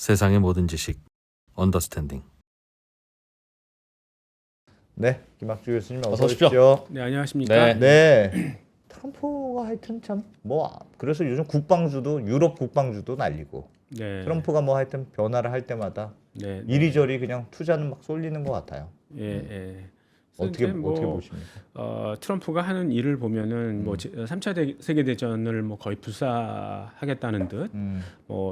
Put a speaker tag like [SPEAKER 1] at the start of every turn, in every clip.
[SPEAKER 1] 세상의 모든 지식 언더스탠딩.
[SPEAKER 2] 네, 김학주 교수님
[SPEAKER 3] 어서
[SPEAKER 2] 어서
[SPEAKER 3] 오십시오.
[SPEAKER 2] 오십시오.
[SPEAKER 4] 네, 안녕하십니까?
[SPEAKER 3] 네.
[SPEAKER 2] 네, 트럼프가 하여튼 참 그래서 요즘 국방주도 유럽 국방주도 날리고
[SPEAKER 4] 네.
[SPEAKER 2] 트럼프가 하여튼 변화를 할 때마다
[SPEAKER 4] 네.
[SPEAKER 2] 이리저리 그냥 투자는 막 쏠리는 것 같아요.
[SPEAKER 4] 예, 예.
[SPEAKER 2] 어떻게
[SPEAKER 4] 이제
[SPEAKER 2] 보십니까?
[SPEAKER 4] 트럼프가 하는 일을 보면은 3차 세계 대전을 거의 불사하겠다는 듯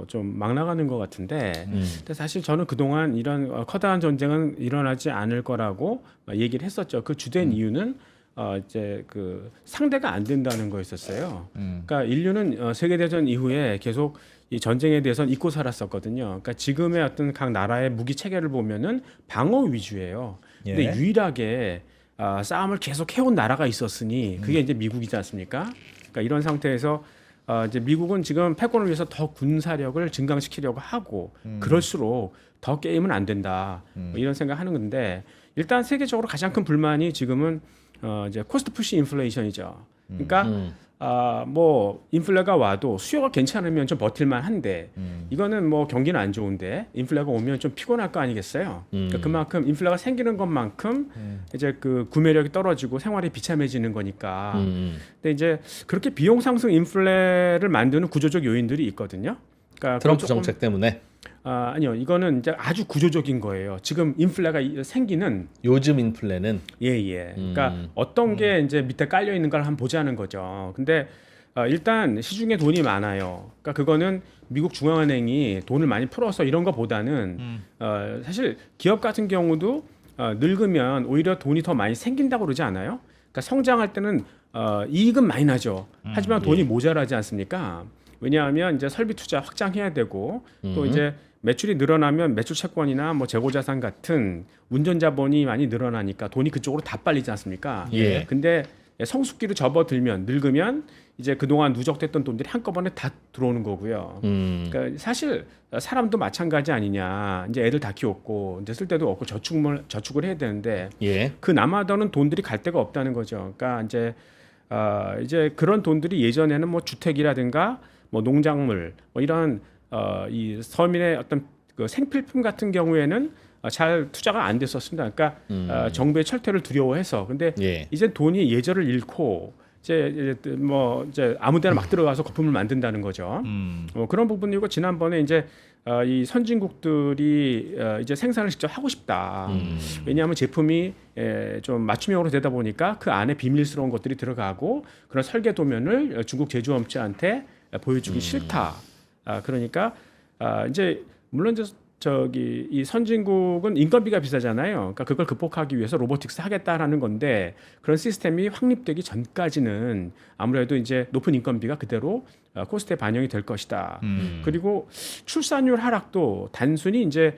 [SPEAKER 4] 좀 막 나가는 것 같은데, 근데 사실 저는 그동안 이런 커다란 전쟁은 일어나지 않을 거라고 얘기를 했었죠. 그 주된 이유는 이제 그 상대가 안 된다는 거였었어요. 그러니까 인류는 세계 대전 이후에 계속 이 전쟁에 대해서는 잊고 살았었거든요. 그러니까 지금의 어떤 각 나라의 무기 체계를 보면은 방어 위주예요. 근데
[SPEAKER 2] 예.
[SPEAKER 4] 유일하게 싸움을 계속 해온 나라가 있었으니 그게 이제 미국이지 않습니까? 그러니까 이런 상태에서 이제 미국은 지금 패권을 위해서 더 군사력을 증강시키려고 하고 그럴수록 더 게임은 안 된다. 이런 생각하는 건데 일단 세계적으로 가장 큰 불만이 지금은 이제 코스트 푸시 인플레이션이죠. 그러니까 인플레가 와도 수요가 괜찮으면 좀 버틸만 한데 이거는 경기는 안 좋은데 인플레가 오면 좀 피곤할 거 아니겠어요. 그러니까 그만큼 인플레가 생기는 것만큼 이제 그 구매력이 떨어지고 생활이 비참해지는 거니까. 근데 이제 그렇게 비용 상승 인플레를 만드는 구조적 요인들이 있거든요. 그러니까
[SPEAKER 3] 트럼프 정책 때문에
[SPEAKER 4] 아니요, 이거는 이제 아주 구조적인 거예요. 지금 인플레가 생기는
[SPEAKER 3] 요즘 인플레는
[SPEAKER 4] 예. 그러니까 어떤 게 이제 밑에 깔려 있는 걸 한번 보자는 거죠. 근데 일단 시중에 돈이 많아요. 그러니까 그거는 미국 중앙은행이 돈을 많이 풀어서 이런 거보다는 사실 기업 같은 경우도 늙으면 오히려 돈이 더 많이 생긴다고 그러지 않아요? 그러니까 성장할 때는 이익은 많이 나죠. 하지만 돈이 모자라지 않습니까? 왜냐하면 이제 설비 투자 확장해야 되고 또 이제 매출이 늘어나면 매출 채권이나 재고 자산 같은 운전 자본이 많이 늘어나니까 돈이 그쪽으로 다 빨리지 않습니까?
[SPEAKER 3] 예.
[SPEAKER 4] 근데 성숙기로 접어들면 늙으면 이제 그동안 누적됐던 돈들이 한꺼번에 다 들어오는 거고요. 그러니까 사실 사람도 마찬가지 아니냐. 이제 애들 다 키웠고 이제 쓸 데도 없고 저축을 해야 되는데
[SPEAKER 3] 예.
[SPEAKER 4] 그 남아도는 돈들이 갈 데가 없다는 거죠. 그러니까 이제 그런 돈들이 예전에는 주택이라든가 농작물 이런 이 서민의 어떤 그 생필품 같은 경우에는 잘 투자가 안 됐었습니다. 그러니까 정부의 철퇴를 두려워해서 근데
[SPEAKER 3] 예.
[SPEAKER 4] 이제 돈이 예절을 잃고 이제 아무데나 막 들어가서 거품을 만든다는 거죠. 그런 부분이고 지난번에 이제 이 선진국들이 이제 생산을 직접 하고 싶다. 왜냐하면 제품이 좀 맞춤형으로 되다 보니까 그 안에 비밀스러운 것들이 들어가고 그런 설계 도면을 중국 제조업체한테 보여주기 싫다. 그러니까 이제 물론 이 선진국은 인건비가 비싸잖아요. 그러니까 그걸 극복하기 위해서 로보틱스 하겠다라는 건데 그런 시스템이 확립되기 전까지는 아무래도 이제 높은 인건비가 그대로 코스트에 반영이 될 것이다. 그리고 출산율 하락도 단순히 이제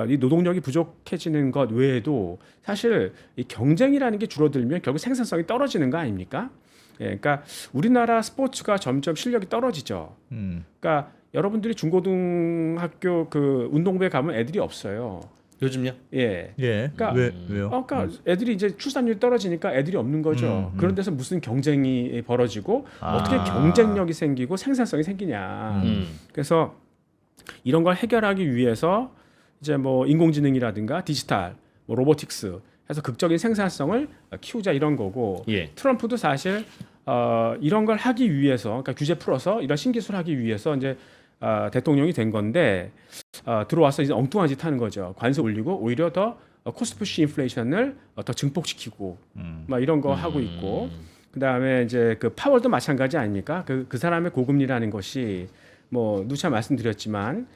[SPEAKER 4] 이 노동력이 부족해지는 것 외에도 사실 이 경쟁이라는 게 줄어들면 결국 생산성이 떨어지는 거 아닙니까? 예, 그러니까 우리나라 스포츠가 점점 실력이 떨어지죠. 그러니까 여러분들이 중고등학교 그 운동부에 가면 애들이 없어요.
[SPEAKER 3] 요즘요?
[SPEAKER 4] 예.
[SPEAKER 2] 그러니까 왜요?
[SPEAKER 4] 그러니까 애들이 이제 출산율이 떨어지니까 애들이 없는 거죠. 그런 데서 무슨 경쟁이 벌어지고 어떻게 경쟁력이 생기고 생산성이 생기냐. 그래서 이런 걸 해결하기 위해서 이제 인공지능이라든가 디지털, 로보틱스 해서 극적인 생산성을 키우자 이런 거고
[SPEAKER 3] 예.
[SPEAKER 4] 트럼프도 사실 이런 걸 하기 위해서 그러니까 규제 풀어서 이런 신기술 하기 위해서 이제 대통령이 된 건데 들어와서 이제 엉뚱한 짓 하는 거죠. 관세 올리고 오히려 더 코스트 푸시 인플레이션을 더 증폭시키고 막 이런 거 하고 있고 그다음에 이제 그 파월도 마찬가지 아닙니까? 그 사람의 고금리라는 것이 누차 말씀드렸지만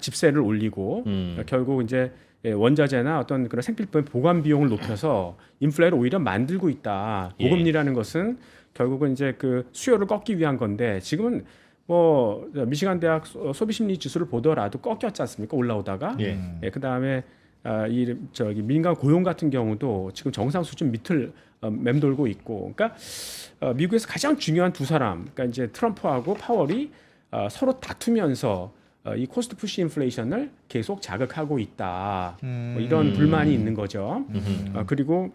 [SPEAKER 4] 집세를 올리고 결국 이제 원자재나 어떤 그런 생필품 보관 비용을 높여서 인플레를 오히려 만들고 있다. 고금리라는 것은 결국은 이제 그 수요를 꺾기 위한 건데 지금은 미시간 대학 소비 심리 지수를 보더라도 꺾였지 않습니까? 올라오다가 그다음에 민간 고용 같은 경우도 지금 정상 수준 밑을 맴돌고 있고, 그러니까 미국에서 가장 중요한 두 사람, 그러니까 이제 트럼프하고 파월이 서로 다투면서 이 코스트 푸시 인플레이션을 계속 자극하고 있다. 이런 불만이 있는 거죠. 그리고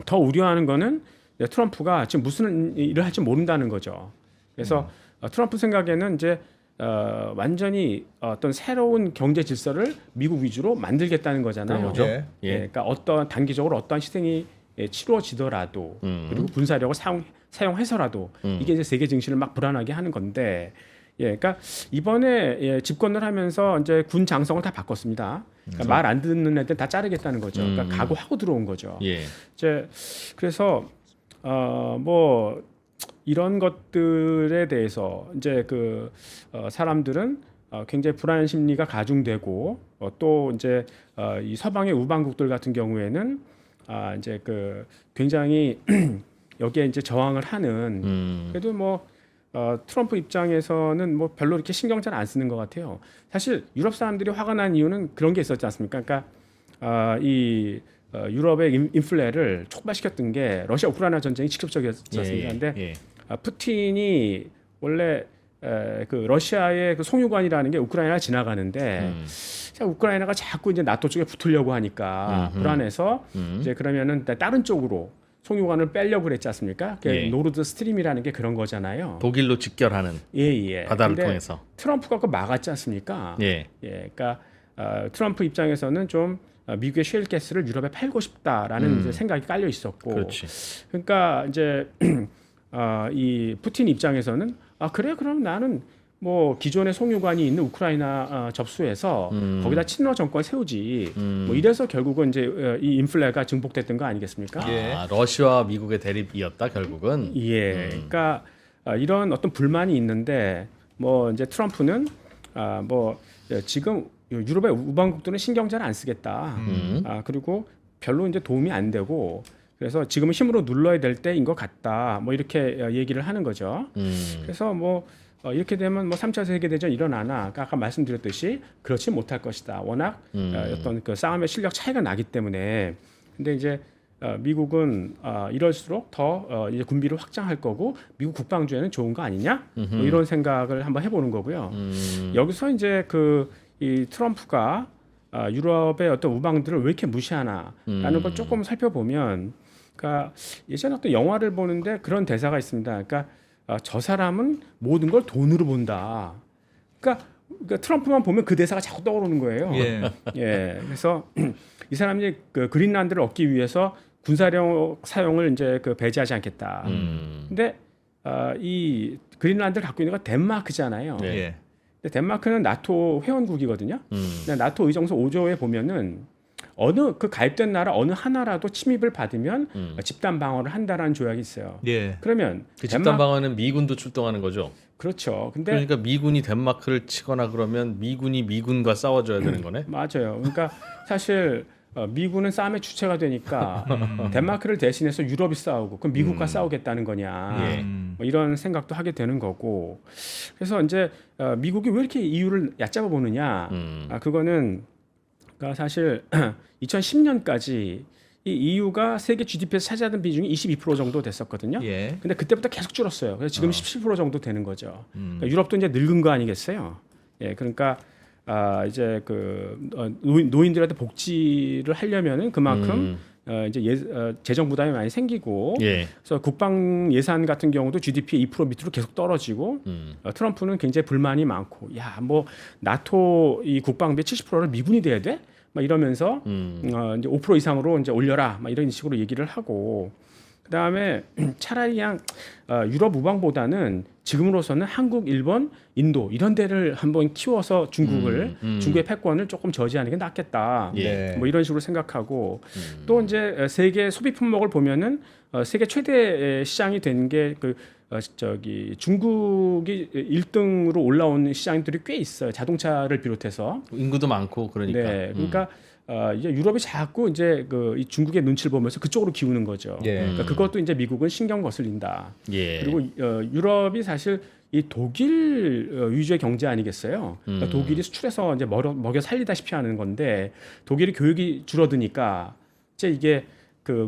[SPEAKER 4] 더 우려하는 거는 트럼프가 지금 무슨 일을 할지 모른다는 거죠. 그래서 트럼프 생각에는 이제 완전히 어떤 새로운 경제 질서를 미국 위주로 만들겠다는 거잖아요.
[SPEAKER 3] 그런 거죠.
[SPEAKER 2] 예.
[SPEAKER 4] 예, 그러니까 어떤 단기적으로 어떠한 희생이 치루어지더라도 그리고 군사력을 사용해서라도 이게 이제 세계 증시를 막 불안하게 하는 건데, 예, 그러니까 이번에 집권을 하면서 이제 군 장성을 다 바꿨습니다. 그러니까 말 안 듣는 애들 다 자르겠다는 거죠. 그러니까 각오하고 들어온 거죠.
[SPEAKER 3] 예.
[SPEAKER 4] 이제 그래서 뭐 이런 것들에 대해서 이제 사람들은 굉장히 불안 심리가 가중되고 또 이제 이 서방의 우방국들 같은 경우에는 이제 굉장히 여기에 이제 저항을 하는 그래도 뭐 트럼프 입장에서는 뭐 별로 이렇게 신경 잘 안 쓰는 것 같아요. 사실 유럽 사람들이 화가 난 이유는 그런 게 있었지 않습니까? 그러니까 유럽의 인플레를 촉발시켰던 게 러시아 우크라이나 전쟁이 직접적이었습니다. 근데 푸틴이 원래 러시아의 송유관이라는 게 우크라이나 지나가는데 자, 우크라이나가 자꾸 이제 나토 쪽에 붙으려고 하니까 불안해서 이제 그러면은 다른 쪽으로 송유관을 빼려고 그랬지 않습니까? 노르드 스트림이라는 게 그런 거잖아요.
[SPEAKER 3] 독일로 직결하는
[SPEAKER 4] 예.
[SPEAKER 3] 바다를
[SPEAKER 4] 근데
[SPEAKER 3] 통해서.
[SPEAKER 4] 트럼프가 그거 막았지 않습니까?
[SPEAKER 3] 예.
[SPEAKER 4] 그러니까 트럼프 입장에서는 좀 미국의 셰일가스를 유럽에 팔고 싶다라는 이제 생각이 깔려 있었고,
[SPEAKER 3] 그렇지.
[SPEAKER 4] 그러니까 이제 이 푸틴 입장에서는 그래 그럼 나는 뭐 기존의 송유관이 있는 우크라이나 접수해서 거기다 친러 정권 세우지 뭐 이래서 결국은 이제 이 인플레가 증폭됐던 거 아니겠습니까?
[SPEAKER 3] 러시아와 미국의 대립이었다 결국은.
[SPEAKER 4] 예, 그러니까 이런 어떤 불만이 있는데 뭐 이제 트럼프는 뭐 지금 유럽의 우방국들은 신경 잘 안 쓰겠다. 그리고 별로 이제 도움이 안 되고 그래서 지금은 힘으로 눌러야 될 때인 것 같다. 뭐 이렇게 얘기를 하는 거죠. 그래서 뭐 이렇게 되면 뭐 3차 세계대전 일어나나 아까 말씀드렸듯이 그렇지 못할 것이다. 워낙 어떤 싸움의 실력 차이가 나기 때문에. 근데 이제 미국은 이럴수록 더 이제 군비를 확장할 거고 미국 국방주에는 좋은 거 아니냐? 뭐 이런 생각을 한번 해보는 거고요. 여기서 이제 이 트럼프가 유럽의 어떤 우방들을 왜 이렇게 무시하나라는 걸 조금 살펴보면, 그러니까 예전에 어떤 영화를 보는데 그런 대사가 있습니다. 그러니까 저 사람은 모든 걸 돈으로 본다. 그러니까 트럼프만 보면 그 대사가 자꾸 떠오르는 거예요. 예. 그래서 이 사람이 그린란드를 얻기 위해서 군사력 사용을 이제 배제하지 않겠다. 근데 이 그린란드를 갖고 있는 건 덴마크잖아요.
[SPEAKER 2] 예.
[SPEAKER 4] 근데 덴마크는 나토 회원국이거든요. 근데 나토 의정서 5조에 보면은 어느 가입된 나라 어느 하나라도 침입을 받으면 집단 방어를 한다라는 조약이 있어요.
[SPEAKER 2] 예.
[SPEAKER 4] 그러면
[SPEAKER 3] 그 집단 방어는 미군도 출동하는 거죠.
[SPEAKER 4] 그렇죠. 근데
[SPEAKER 3] 그러니까 미군이 덴마크를 치거나 그러면 미군이 미군과 싸워줘야 되는 거네.
[SPEAKER 4] 맞아요. 그러니까 사실 미군은 싸움의 주체가 되니까 덴마크를 대신해서 유럽이 싸우고 그럼 미국과 싸우겠다는 거냐. 뭐 이런 생각도 하게 되는 거고. 그래서 이제 미국이 왜 이렇게 이유를 얕잡아 보느냐. 그거는 그러니까 사실 2010년까지 이 EU가 세계 GDP에서 차지하던 비중이 22% 정도 됐었거든요.
[SPEAKER 2] 예.
[SPEAKER 4] 근데 그때부터 계속 줄었어요. 그래서 지금 17% 정도 되는 거죠. 그러니까 유럽도 이제 늙은 거 아니겠어요? 예, 그러니까 이제 노인들한테 복지를 하려면은 그만큼 이제 재정 부담이 많이 생기고, 그래서 국방 예산 같은 경우도 GDP 2% 밑으로 계속 떨어지고, 트럼프는 굉장히 불만이 많고, 야, 뭐 나토 이 국방비 70%를 미군이 돼야 돼? 막 이러면서 이제 5% 이상으로 이제 올려라, 막 이런 식으로 얘기를 하고, 그 다음에 차라리 그냥 유럽 우방보다는 지금으로서는 한국, 일본, 인도 이런 데를 한번 키워서 중국의 패권을 조금 저지하는 게 낫겠다. 뭐 이런 식으로 생각하고 또 이제 세계 소비 품목을 보면은 세계 최대 시장이 된 게 중국이 1등으로 올라온 시장들이 꽤 있어요. 자동차를 비롯해서.
[SPEAKER 3] 인구도 많고 그러니까.
[SPEAKER 4] 네, 그러니까 이제 유럽이 자꾸 이제 이 중국의 눈치를 보면서 그쪽으로 기우는 거죠. 그러니까 그것도 이제 미국은 신경 거슬린다. 그리고 유럽이 사실 이 독일 위주의 경제 아니겠어요? 그러니까 독일이 수출해서 이제 먹여 살리다시피 하는 건데 독일이 교육이 줄어드니까 이제 이게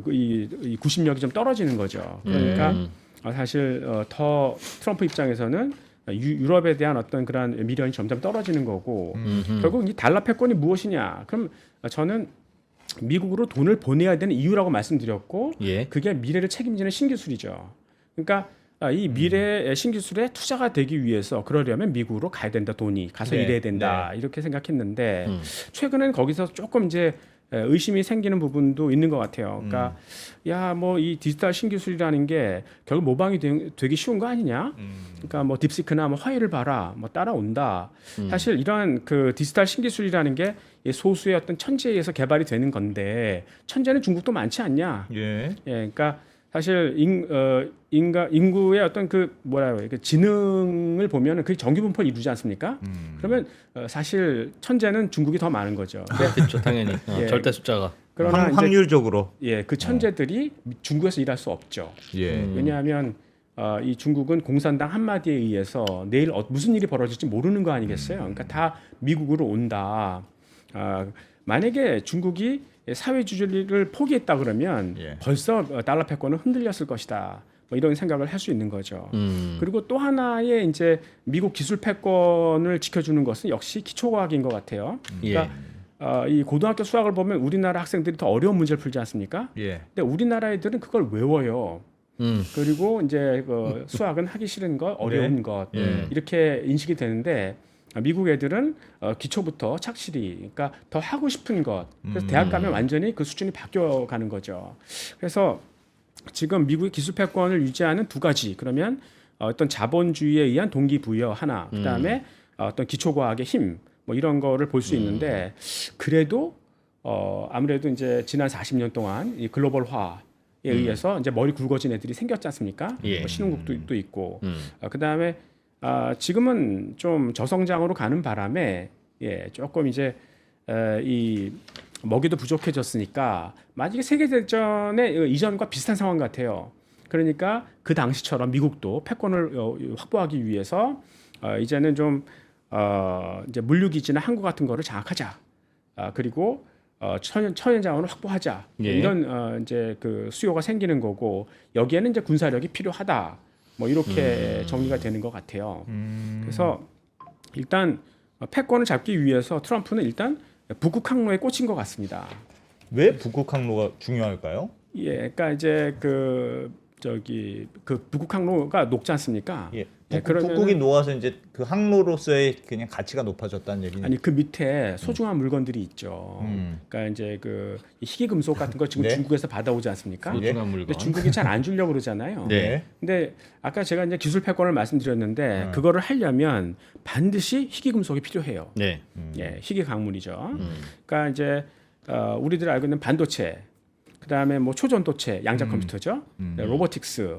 [SPEAKER 4] 이 구심력이 좀 떨어지는 거죠. 그러니까 사실 더 트럼프 입장에서는 유럽에 대한 어떤 그런 미련이 점점 떨어지는 거고 결국 이 달러 패권이 무엇이냐? 그럼 저는 미국으로 돈을 보내야 되는 이유라고 말씀드렸고 그게 미래를 책임지는 신기술이죠. 그러니까 이 미래의 신기술에 투자가 되기 위해서 그러려면 미국으로 가야 된다. 돈이 가서
[SPEAKER 2] 네,
[SPEAKER 4] 일해야 된다. 이렇게 생각했는데 최근엔 거기서 조금 이제 의심이 생기는 부분도 있는 것 같아요. 그러니까 야 뭐 이 디지털 신기술이라는 게 결국 모방이 되기 쉬운 거 아니냐? 그러니까 뭐 딥시크나 뭐 화일을 봐라, 뭐 따라온다. 사실 이런 그 디지털 신기술이라는 게 소수의 어떤 천재에 의해서 개발이 되는 건데 천재는 중국도 많지 않냐?
[SPEAKER 2] 예.
[SPEAKER 4] 예, 그러니까 사실 인구의 어떤 그 뭐라 그래요? 그 지능을 보면은 그게 정기분포를 이루지 않습니까? 그러면 사실 천재는 중국이 더 많은 거죠.
[SPEAKER 3] 그렇죠, 당연히.
[SPEAKER 4] 예.
[SPEAKER 3] 절대 숫자가.
[SPEAKER 4] 그러나 이제
[SPEAKER 2] 확률적으로.
[SPEAKER 4] 예, 그 천재들이 중국에서 일할 수 없죠.
[SPEAKER 2] 예.
[SPEAKER 4] 왜냐하면 이 중국은 공산당 한마디에 의해서 내일 무슨 일이 벌어질지 모르는 거 아니겠어요? 그러니까 다 미국으로 온다. 만약에 중국이 사회주의를 포기했다 그러면
[SPEAKER 2] 예.
[SPEAKER 4] 벌써 달러 패권은 흔들렸을 것이다. 뭐 이런 생각을 할 수 있는 거죠. 그리고 또 하나의 이제 미국 기술 패권을 지켜주는 것은 역시 기초과학인 것 같아요. 그러니까 이 고등학교 수학을 보면 우리나라 학생들이 더 어려운 문제를 풀지 않습니까?
[SPEAKER 2] 예.
[SPEAKER 4] 근데 우리나라 애들은 그걸 외워요. 그리고 이제 그 수학은 하기 싫은 것, 어려운 것 이렇게 인식이 되는데 미국 애들은 기초부터 착실히, 그러니까 더 하고 싶은 것. 그래서 대학 가면 완전히 그 수준이 바뀌어가는 거죠. 그래서 지금 미국의 기술 패권을 유지하는 두 가지. 그러면 어떤 자본주의에 의한 동기부여 하나, 그다음에 어떤 기초과학의 힘, 뭐 이런 거를 볼 수 있는데 그래도 아무래도 이제 지난 40년 동안 이 글로벌화에 의해서 이제 머리 굵어진 애들이 생겼지 않습니까?
[SPEAKER 3] 예.
[SPEAKER 4] 뭐 신흥국도 또 있고, 그다음에 지금은 좀 저성장으로 가는 바람에 조금 이제 이 먹이도 부족해졌으니까 만약에 세계대전의 이전과 비슷한 상황 같아요. 그러니까 그 당시처럼 미국도 패권을 확보하기 위해서 이제는 좀 이제 물류기지나 항구 같은 거를 장악하자. 그리고 천연자원을 확보하자.
[SPEAKER 3] 예.
[SPEAKER 4] 이런 이제 그 수요가 생기는 거고 여기에는 이제 군사력이 필요하다. 뭐 이렇게 정리가 되는 것 같아요. 그래서 일단 패권을 잡기 위해서 트럼프는 일단 북극 항로에 꽂힌 것 같습니다.
[SPEAKER 2] 왜 북극 항로가 중요할까요?
[SPEAKER 4] 예, 그러니까 이제 그 북극 항로가 녹지 않습니까?
[SPEAKER 2] 예.
[SPEAKER 4] 그러면은-
[SPEAKER 2] 북극이 녹아서 이제 그 항로로서의 그냥 가치가 높아졌다는 얘기는.
[SPEAKER 4] 아니 그 밑에 소중한 물건들이 있죠. 그러니까 이제 그 희귀 금속 같은 거 지금
[SPEAKER 2] 네.
[SPEAKER 4] 중국에서 받아오지 않습니까?
[SPEAKER 3] 소중한 물건.
[SPEAKER 4] 근데 중국이 잘 안 주려고 그러잖아요.
[SPEAKER 3] 네.
[SPEAKER 4] 근데 아까 제가 이제 기술 패권을 말씀드렸는데 그거를 하려면 반드시 희귀 금속이 필요해요.
[SPEAKER 3] 네.
[SPEAKER 4] 예, 희귀 강물이죠. 그러니까 이제 우리들이 알고 있는 반도체, 그다음에 뭐 초전도체, 양자 컴퓨터죠, 로보틱스,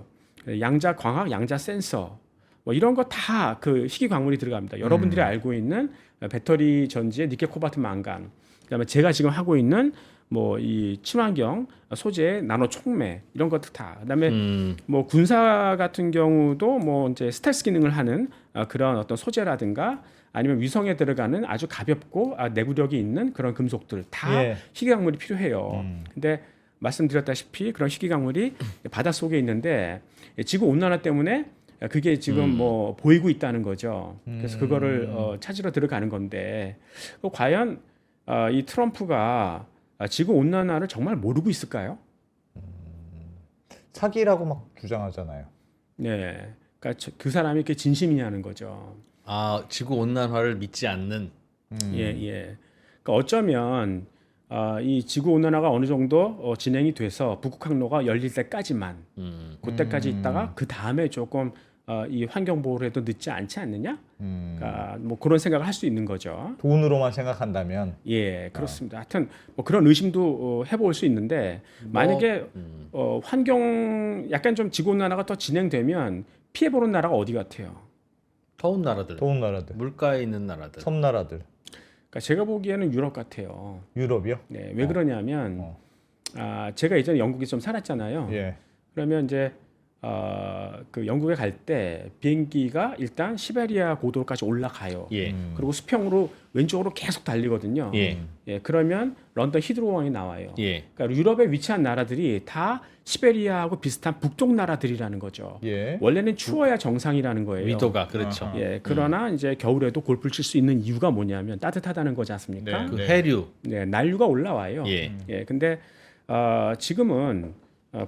[SPEAKER 4] 양자 광학, 양자 센서, 뭐 이런 거 다 그 희귀 광물이 들어갑니다. 여러분들이 알고 있는 배터리 전지의 니켈, 코발트, 망간, 그다음에 제가 지금 하고 있는 뭐 이 친환경 소재의 나노 촉매 이런 것들 다. 그다음에 뭐 군사 같은 경우도 뭐 이제 스텔스 기능을 하는 그런 어떤 소재라든가 아니면 위성에 들어가는 아주 가볍고 내구력이 있는 그런 금속들 다
[SPEAKER 2] 예.
[SPEAKER 4] 희귀 광물이 필요해요. 근데 말씀드렸다시피 그런 희귀 광물이 바닷속에 있는데 지구 온난화 때문에 그게 지금 뭐 보이고 있다는 거죠. 그래서 그거를 찾으러 들어가는 건데 과연 이 트럼프가 지구 온난화를 정말 모르고 있을까요?
[SPEAKER 2] 사기라고 막 주장하잖아요.
[SPEAKER 4] 네, 그러니까 그 사람이 이렇게 진심이냐는 거죠.
[SPEAKER 3] 지구 온난화를 믿지 않는.
[SPEAKER 4] 예. 그러니까 어쩌면 이 지구 온난화가 어느 정도 진행이 돼서 북극 항로가 열릴 때까지만 그때까지 있다가 그 다음에 조금 이 환경 보호를 해도 늦지 않지 않느냐? 그러니까 뭐 그런 생각을 할 수 있는 거죠.
[SPEAKER 2] 돈으로만 생각한다면.
[SPEAKER 4] 예, 그렇습니다. 하여튼 뭐 그런 의심도 해볼 수 있는데 만약에 환경 약간 좀 지구 온난화가 더 진행되면 피해 보는 나라가 어디 같아요?
[SPEAKER 3] 더운 나라들.
[SPEAKER 2] 더운 나라들,
[SPEAKER 3] 물가에 있는 나라들.
[SPEAKER 2] 섬나라들,
[SPEAKER 4] 그러니까 제가 보기에는 유럽 같아요.
[SPEAKER 2] 유럽이요?
[SPEAKER 4] 네, 왜 그러냐면 제가 예전에 영국에 좀 살았잖아요.
[SPEAKER 2] 예.
[SPEAKER 4] 그러면 이제 그 영국에 갈 때 비행기가 일단 시베리아 고도까지 올라가요.
[SPEAKER 3] 예.
[SPEAKER 4] 그리고 수평으로 왼쪽으로 계속 달리거든요.
[SPEAKER 3] 예.
[SPEAKER 4] 그러면 런던 히드로공항이 나와요.
[SPEAKER 3] 예.
[SPEAKER 4] 그러니까 유럽에 위치한 나라들이 다 시베리아하고 비슷한 북쪽 나라들이라는 거죠.
[SPEAKER 2] 예.
[SPEAKER 4] 원래는 추워야 정상이라는 거예요.
[SPEAKER 3] 위도가 그렇죠.
[SPEAKER 4] 그러나 이제 겨울에도 골프를 칠 수 있는 이유가 뭐냐면 따뜻하다는 거지 않습니까?
[SPEAKER 2] 네.
[SPEAKER 3] 그 해류.
[SPEAKER 4] 난류가 올라와요.
[SPEAKER 3] 예.
[SPEAKER 4] 근데 지금은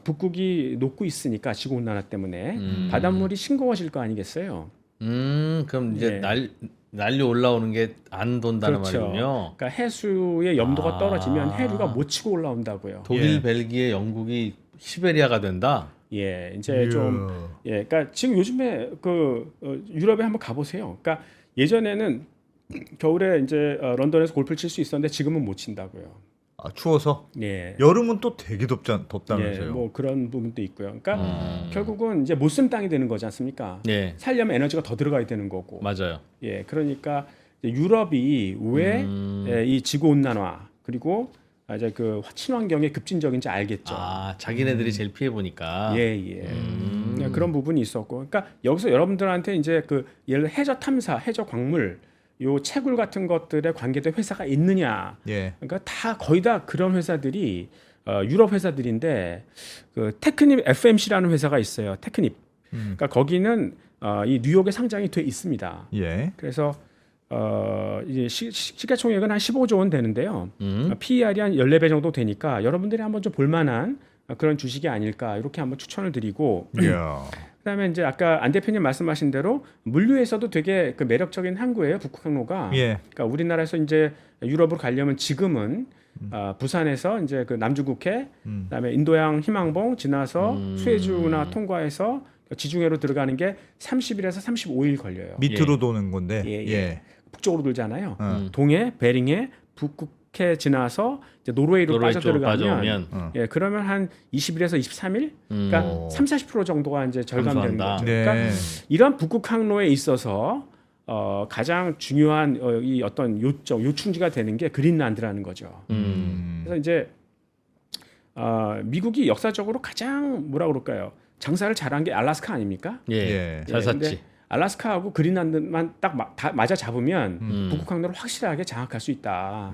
[SPEAKER 4] 북극이 녹고 있으니까 지구 온난화 때문에 바닷물이 싱거워질 거 아니겠어요?
[SPEAKER 3] 그럼 이제
[SPEAKER 4] 예.
[SPEAKER 3] 난리 올라오는 게 안 돈다는
[SPEAKER 4] 그렇죠.
[SPEAKER 3] 말이군요.
[SPEAKER 4] 그러니까 해수의 염도가
[SPEAKER 3] 아.
[SPEAKER 4] 떨어지면 해류가 못 치고 올라온다고요.
[SPEAKER 3] 독일,
[SPEAKER 2] 예.
[SPEAKER 3] 벨기에, 영국이 시베리아가 된다.
[SPEAKER 4] 예, 이제 좀 예, 그러니까 지금 요즘에 유럽에 한번 가보세요. 그러니까 예전에는 겨울에 이제 런던에서 골프를 칠 수 있었는데 지금은 못 친다고요.
[SPEAKER 2] 아, 추워서
[SPEAKER 4] 예.
[SPEAKER 2] 여름은 또 되게 덥다면서요.
[SPEAKER 4] 예, 뭐 그런 부분도 있고요. 그러니까 결국은 이제 못 쓴 땅이 되는 거지 않습니까?
[SPEAKER 3] 예,
[SPEAKER 4] 살려면 에너지가 더 들어가야 되는 거고.
[SPEAKER 3] 맞아요.
[SPEAKER 4] 예, 그러니까 이제 유럽이 왜 이 지구 온난화 그리고 이제 그 친환경의 급진적인지 알겠죠.
[SPEAKER 3] 아, 자기네들이 제일 피해 보니까.
[SPEAKER 4] 예, 예. 그런 부분이 있었고, 그러니까 여기서 여러분들한테 이제 예를 들어 해저 탐사, 해저 광물, 요 채굴 같은 것들에 관계된 회사가 있느냐?
[SPEAKER 2] 예.
[SPEAKER 4] 그러니까 다 거의 다 그런 회사들이 유럽 회사들인데 그 테크닙 FMC라는 회사가 있어요. 테크닙. 그러니까 거기는 이 뉴욕에 상장이 돼 있습니다.
[SPEAKER 2] 예.
[SPEAKER 4] 그래서 이제 시가총액은 한 15조 원 되는데요.
[SPEAKER 3] 음.
[SPEAKER 4] PER이 한 14배 정도 되니까 여러분들이 한번 좀 볼만한 그런 주식이 아닐까 이렇게 한번 추천을 드리고
[SPEAKER 2] 이야.
[SPEAKER 4] 그다음에 이제 아까 안 대표님 말씀하신 대로 물류에서도 되게 그 매력적인 항구예요. 북극항로가.
[SPEAKER 2] 예.
[SPEAKER 4] 그러니까 우리나라에서 이제 유럽으로 가려면 지금은 부산에서 이제 그 남중국해, 그다음에 인도양 희망봉 지나서 수에즈나 통과해서 지중해로 들어가는 게 30일에서 35일 걸려요.
[SPEAKER 2] 밑으로 도는 건데.
[SPEAKER 4] 예, 예.
[SPEAKER 2] 예.
[SPEAKER 4] 북쪽으로 돌잖아요.
[SPEAKER 2] 어.
[SPEAKER 4] 동해, 베링해, 북극해 지나서 이제 노르웨이로
[SPEAKER 3] 노르웨이
[SPEAKER 4] 빠져
[SPEAKER 3] 쪽으로
[SPEAKER 4] 들어가면
[SPEAKER 3] 빠져오면
[SPEAKER 4] 예, 그러면 한 20일에서 23일? 그러니까
[SPEAKER 2] 오.
[SPEAKER 4] 30-40% 정도가 이제 절감되는
[SPEAKER 3] 감소한다.
[SPEAKER 4] 거죠.
[SPEAKER 2] 네.
[SPEAKER 4] 그러니까 이런 북극 항로에 있어서 가장 중요한 이 어떤 요충지가 되는 게 그린란드라는 거죠. 그래서 이제 미국이 역사적으로 가장 뭐라 그럴까요? 장사를 잘한 게 알래스카 아닙니까?
[SPEAKER 3] 예,
[SPEAKER 2] 예.
[SPEAKER 3] 잘
[SPEAKER 4] 예, 근데
[SPEAKER 3] 샀지.
[SPEAKER 4] 알래스카하고 그린란드만 딱 맞아 잡으면
[SPEAKER 3] 음.
[SPEAKER 4] 북극 항로를 확실하게 장악할 수 있다.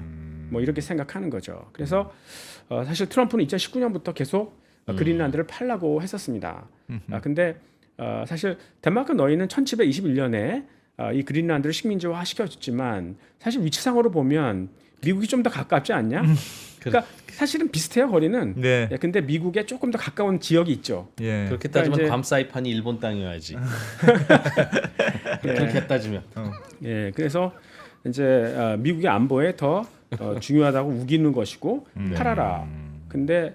[SPEAKER 4] 뭐 이렇게 생각하는 거죠. 그래서 사실 트럼프는 2019년부터 계속 그린란드를 팔라고 했었습니다. 근데 사실 덴마크 너희는 1721년에 이 그린란드를 식민지화 시켜줬지만 사실 위치상으로 보면 미국이 좀 더 가깝지 않냐? 그러니까 사실은 비슷해요 거리는.
[SPEAKER 2] 네.
[SPEAKER 4] 예, 근데 미국에 조금 더 가까운 지역이 있죠.
[SPEAKER 2] 예.
[SPEAKER 3] 그렇게
[SPEAKER 4] 그러니까
[SPEAKER 3] 따지면
[SPEAKER 4] 이제-
[SPEAKER 3] 괌 사이판이 일본 땅이어야지.
[SPEAKER 4] 예.
[SPEAKER 3] 그렇게 따지면.
[SPEAKER 4] 예, 그래서 이제 미국의 안보에 더 중요하다고 우기는 것이고 팔아라. 근데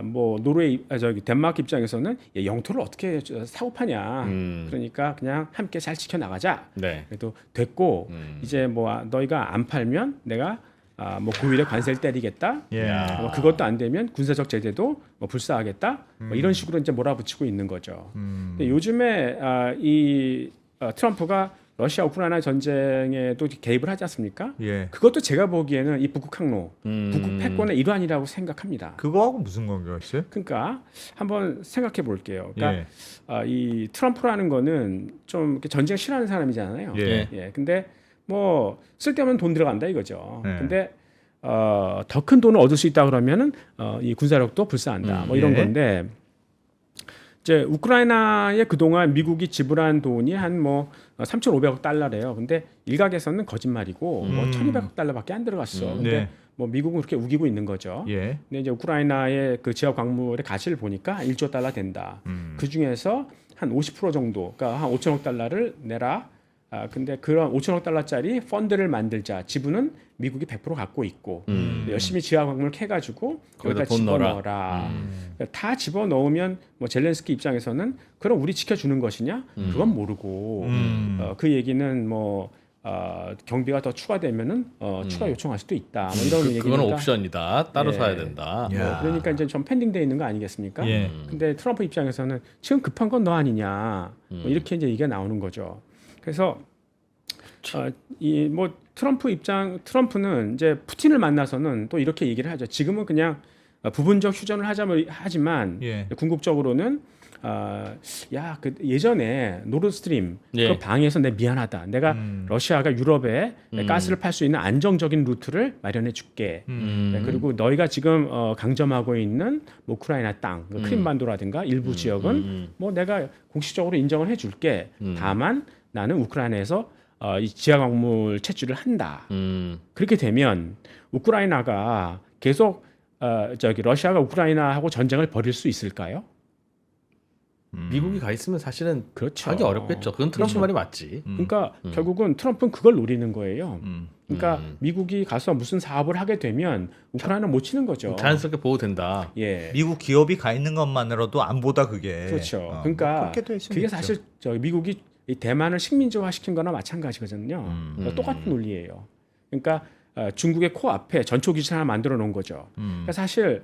[SPEAKER 4] 뭐 노르웨이 저기 덴마크 입장에서는 영토를 어떻게 사고 파냐. 그러니까 그냥 함께 잘 지켜 나가자.
[SPEAKER 3] 네.
[SPEAKER 4] 그래도 됐고 이제 뭐 너희가 안 팔면 내가 뭐 고율의 관세를 때리겠다.
[SPEAKER 2] 예.
[SPEAKER 3] 야.
[SPEAKER 4] 뭐 그것도 안 되면 군사적 제재도 뭐 불사하겠다. 뭐 이런 식으로 이제 몰아붙이고 있는 거죠. 근데 요즘에 이 트럼프가 러시아 우크라이나 전쟁에도 개입을 하지 않습니까?
[SPEAKER 2] 예.
[SPEAKER 4] 그것도 제가 보기에는 이 북극 항로,
[SPEAKER 3] 음.
[SPEAKER 4] 북극 패권의 일환이라고 생각합니다.
[SPEAKER 2] 그거하고 무슨 관계가 있어요?
[SPEAKER 4] 그러니까 한번 생각해 볼게요. 그러니까
[SPEAKER 2] 예.
[SPEAKER 4] 이 트럼프라는 거는 좀 이렇게 전쟁 싫어하는 사람이잖아요.
[SPEAKER 2] 예.
[SPEAKER 4] 예. 근데 뭐 쓸데없는 돈 들어간다 이거죠.
[SPEAKER 2] 예.
[SPEAKER 4] 근데 더 큰 돈을 얻을 수 있다 그러면은 이 군사력도 불사한다. 뭐 이런
[SPEAKER 2] 예.
[SPEAKER 4] 건데 이제 우크라이나에 그동안 미국이 지불한 돈이 한 뭐 3,500억 달러래요. 근데 일각에서는 거짓말이고 뭐 1,200억 달러밖에 안 들어갔어. 근데
[SPEAKER 2] 네.
[SPEAKER 4] 뭐 미국은 그렇게 우기고 있는 거죠.
[SPEAKER 2] 예.
[SPEAKER 4] 근데 이제 우크라이나의 그 지하 광물의 가치를 보니까 1조 달러 된다. 그 중에서 한 50% 정도, 그러니까 한 5천억 달러를 내라. 근데 그런 5천억 달러짜리 펀드를 만들자. 지분은 미국이 100% 갖고 있고 열심히 지하 광물 캐가지고
[SPEAKER 3] 거기다
[SPEAKER 4] 여기다
[SPEAKER 3] 돈
[SPEAKER 4] 집어넣어라. 다 집어넣으면 뭐 젤렌스키 입장에서는 그럼 우리 지켜주는 것이냐? 그건 모르고 그 얘기는 뭐 경비가 더 추가되면은 추가 요청할 수도 있다. 뭐 이런 얘기니까.
[SPEAKER 3] 그건 옵션이다. 따로
[SPEAKER 4] 예.
[SPEAKER 3] 사야 된다.
[SPEAKER 2] 야.
[SPEAKER 4] 그러니까 이제 좀 펜딩돼 있는 거 아니겠습니까?
[SPEAKER 2] 예.
[SPEAKER 4] 근데 트럼프 입장에서는 지금 급한 건 너 아니냐. 뭐 이렇게 이제 얘기가 나오는 거죠. 그래서 이 뭐 트럼프는 이제 푸틴을 만나서는 또 이렇게 얘기를 하죠. 지금은 그냥 부분적 휴전을 하지만
[SPEAKER 2] 예.
[SPEAKER 4] 궁극적으로는 야, 그 예전에 노르스트림
[SPEAKER 3] 예.
[SPEAKER 4] 그 방해해서 내 미안하다. 내가 러시아가 유럽에 가스를 팔 수 있는 안정적인 루트를 마련해 줄게. 네, 그리고 너희가 지금 강점하고 있는 뭐 우크라이나 땅, 그 크림반도라든가 일부 지역은 뭐 내가 공식적으로 인정을 해 줄게. 다만 나는 우크라이나에서 이 지하 광물 채취를 한다. 그렇게 되면 우크라이나가 계속 러시아가 우크라이나하고 전쟁을 벌일 수 있을까요?
[SPEAKER 3] 미국이 가 있으면 사실은
[SPEAKER 4] 그렇죠.
[SPEAKER 3] 하기 어렵겠죠. 그건 트럼프 말이 맞지.
[SPEAKER 4] 그러니까 결국은 트럼프는 그걸 노리는 거예요. 그러니까
[SPEAKER 3] 음.
[SPEAKER 4] 미국이 가서 무슨 사업을 하게 되면 우크라이나 못 치는 거죠.
[SPEAKER 3] 자연스럽게 보호된다.
[SPEAKER 4] 예.
[SPEAKER 2] 미국 기업이 가 있는 것만으로도 안보다 그게.
[SPEAKER 4] 그렇죠. 그러니까
[SPEAKER 2] 그렇게 될 수는
[SPEAKER 4] 그게
[SPEAKER 2] 있죠.
[SPEAKER 4] 사실 미국이 이 대만을 식민지화 시킨 거나 마찬가지거든요. 똑같은 논리예요. 그러니까 중국의 코앞에 전초 기지를 하나 만들어 놓은 거죠. 그러니까 사실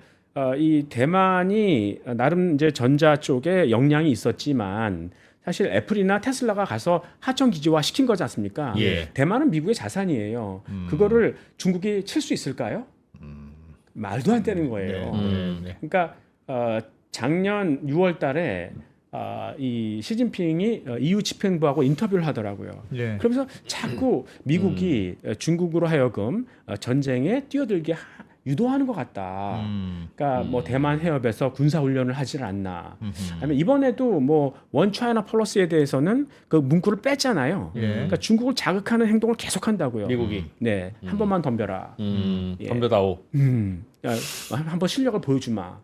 [SPEAKER 4] 이 대만이 나름 이제 전자 쪽에 역량이 있었지만 사실 애플이나 테슬라가 가서 하청 기지화 시킨 거지 않습니까?
[SPEAKER 3] 예.
[SPEAKER 4] 대만은 미국의 자산이에요. 그거를 중국이 칠 수 있을까요? 말도 안 되는 거예요.
[SPEAKER 2] 네.
[SPEAKER 4] 그러니까 작년 6월달에 이 시진핑이 EU 집행부하고 인터뷰를 하더라고요.
[SPEAKER 2] 예.
[SPEAKER 4] 그러면서 자꾸 미국이 중국으로 하여금 전쟁에 뛰어들게 유도하는 것 같다. 그러니까 뭐 대만 해협에서 군사 훈련을 하질 않나. 아니면 이번에도 뭐 원 차이나 폴리시에 대해서는 그 문구를 뺐잖아요.
[SPEAKER 2] 예.
[SPEAKER 4] 그러니까 중국을 자극하는 행동을 계속한다고요.
[SPEAKER 3] 미국이.
[SPEAKER 4] 네, 한 번만 덤벼라. 예.
[SPEAKER 3] 덤벼다오.
[SPEAKER 4] 야, 한번 실력을 보여주마.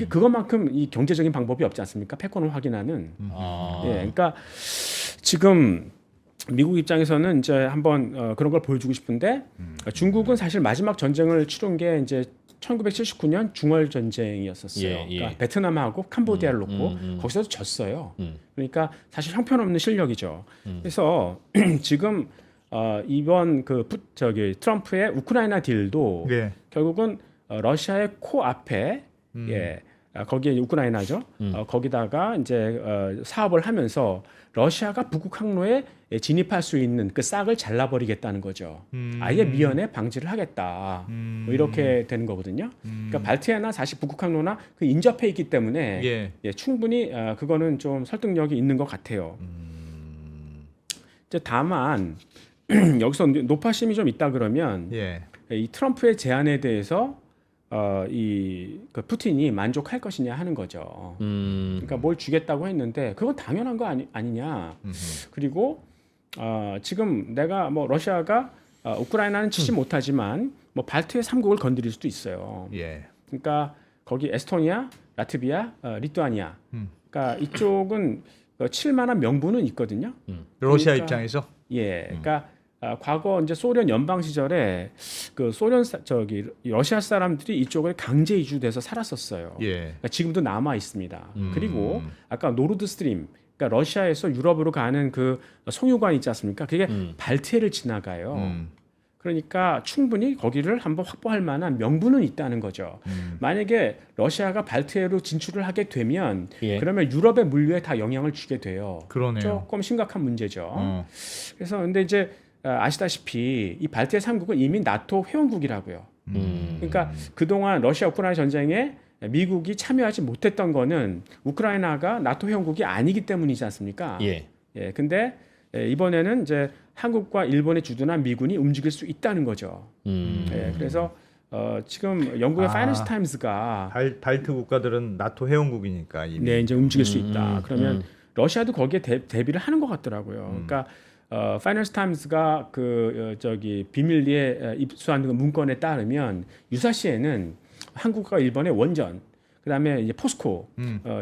[SPEAKER 4] 그것만큼 이 경제적인 방법이 없지 않습니까? 패권을 확인하는.
[SPEAKER 3] 아.
[SPEAKER 4] 예, 그러니까 지금 미국 입장에서는 이제 한번 그런 걸 보여주고 싶은데 중국은 사실 마지막 전쟁을 치른 게 이제 1979년 중월 전쟁이었었어요.
[SPEAKER 3] 예, 예.
[SPEAKER 4] 그러니까 베트남하고 캄보디아를 놓고 거기서도 졌어요. 그러니까 사실 형편없는 실력이죠. 그래서 지금 이번 트럼프의 우크라이나 딜도
[SPEAKER 2] 예.
[SPEAKER 4] 결국은 러시아의 코 앞에 거기에 우크라이나죠. 거기다가 이제 사업을 하면서 러시아가 북극 항로에 진입할 수 있는 그 싹을 잘라버리겠다는 거죠. 아예 미연에 방지를 하겠다. 뭐 이렇게 되는 거거든요. 그러니까 발트해나 사실 북극 항로나 그 인접해 있기 때문에
[SPEAKER 2] 예.
[SPEAKER 4] 충분히 그거는 좀 설득력이 있는 것 같아요. 이제 다만 여기서 노파심이 좀 있다 그러면
[SPEAKER 2] 예.
[SPEAKER 4] 이 트럼프의 제안에 대해서 그 푸틴이 만족할 것이냐 하는 거죠. 그러니까 뭘 주겠다고 했는데 그건 당연한 거 아니냐. 그리고 지금 내가 뭐 러시아가 우크라이나는 치지 못하지만 뭐 발트해 3국을 건드릴 수도 있어요.
[SPEAKER 2] 예.
[SPEAKER 4] 그러니까 거기 에스토니아, 라트비아, 리투아니아. 그러니까 이쪽은 칠 만한 명분은 있거든요.
[SPEAKER 2] 러시아
[SPEAKER 4] 그러니까
[SPEAKER 2] 입장에서
[SPEAKER 4] 예, 그러니까 과거 이제 소련 연방 시절에 그 소련 러시아 사람들이 이쪽을 강제 이주돼서 살았었어요.
[SPEAKER 2] 예.
[SPEAKER 4] 그러니까 지금도 남아 있습니다. 그리고 아까 노르드 스트림, 그러니까 러시아에서 유럽으로 가는 그 송유관 있지 않습니까? 그게 발트해를 지나가요. 그러니까 충분히 거기를 한번 확보할 만한 명분은 있다는 거죠. 만약에 러시아가 발트해로 진출을 하게 되면
[SPEAKER 3] 예.
[SPEAKER 4] 그러면 유럽의 물류에 다 영향을 주게 돼요.
[SPEAKER 2] 그러네요.
[SPEAKER 4] 조금 심각한 문제죠. 그래서 근데 이제 아시다시피 이 발트해 3국은 이미 나토 회원국이라고요. 그러니까 그동안 러시아 우크라이나 전쟁에 미국이 참여하지 못했던 거는 우크라이나가 나토 회원국이 아니기 때문이지 않습니까?
[SPEAKER 3] 예.
[SPEAKER 4] 예. 근데 이번에는 이제 한국과 일본의 주둔한 미군이 움직일 수 있다는 거죠. 예. 그래서 지금 영국의 파이낸스 타임스가
[SPEAKER 2] 발트 국가들은 나토 회원국이니까 이미.
[SPEAKER 4] 네, 이제 움직일 수 있다. 그러면 러시아도 거기에 대비를 하는 것 같더라고요. 그러니까 파이낸스 타임스가 비밀리에 입수한 그 문건에 따르면 유사시에는 한국과 일본의 원전, 그다음에 이제 포스코,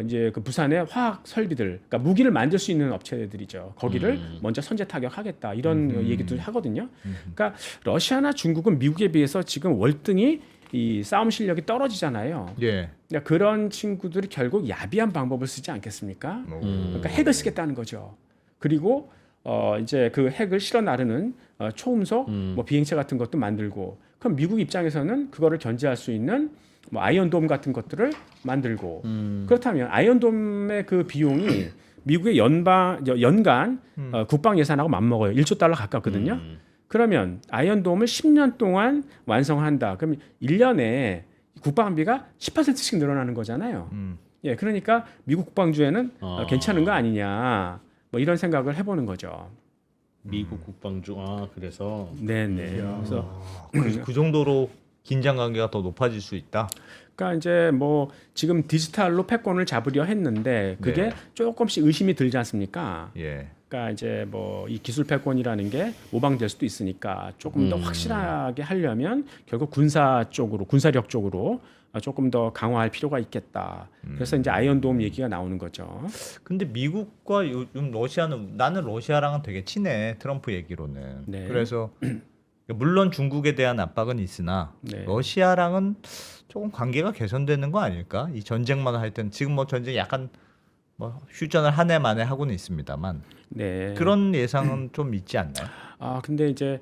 [SPEAKER 4] 이제 그 부산의 화학 설비들, 그러니까 무기를 만들 수 있는 업체들이죠. 거기를 먼저 선제 타격하겠다 이런 얘기도 하거든요. 그러니까 러시아나 중국은 미국에 비해서 지금 월등히 이 싸움 실력이 떨어지잖아요.
[SPEAKER 2] 예.
[SPEAKER 4] 그러니까 그런 친구들이 결국 야비한 방법을 쓰지 않겠습니까? 그러니까 핵을 쓰겠다는 거죠. 그리고 이제 그 핵을 실어 나르는 초음속 뭐 비행체 같은 것도 만들고, 그럼 미국 입장에서는 그거를 견제할 수 있는 뭐 아이언돔 같은 것들을 만들고, 그렇다면 아이언돔의 그 비용이 미국의 연간 국방 예산하고 맞먹어요. 1조 달러 가깝거든요. 그러면 아이언돔을 10년 동안 완성한다. 그럼 1년에 국방비가 10%씩 늘어나는 거잖아요. 예, 그러니까 미국 국방주에는 괜찮은 거 아니냐. 뭐 이런 생각을 해보는 거죠.
[SPEAKER 3] 미국 국방주. 그래서
[SPEAKER 4] 네네. 그래서
[SPEAKER 2] 그 정도로 긴장 관계가 더 높아질 수 있다.
[SPEAKER 4] 그러니까 이제 뭐 지금 디지털로 패권을 잡으려 했는데 그게
[SPEAKER 2] 네.
[SPEAKER 4] 조금씩 의심이 들지 않습니까?
[SPEAKER 2] 예.
[SPEAKER 4] 그러니까 이제 뭐 이 기술 패권이라는 게 모방될 수도 있으니까 조금 더 확실하게 하려면 결국 군사력 쪽으로 조금 더 강화할 필요가 있겠다. 그래서 이제 아이언돔 얘기가 나오는 거죠.
[SPEAKER 2] 근데 미국과 요즘 러시아는 나는 러시아랑은 되게 친해. 트럼프 얘기로는.
[SPEAKER 4] 네.
[SPEAKER 2] 그래서 물론 중국에 대한 압박은 있으나
[SPEAKER 4] 네.
[SPEAKER 2] 러시아랑은 조금 관계가 개선되는 거 아닐까? 이 전쟁만 할 때는 지금 뭐 전쟁이 약간 뭐 휴전을 한 해 만에 하고는 있습니다만
[SPEAKER 4] 네.
[SPEAKER 2] 그런 예상은 좀 있지 않나요?
[SPEAKER 4] 근데 이제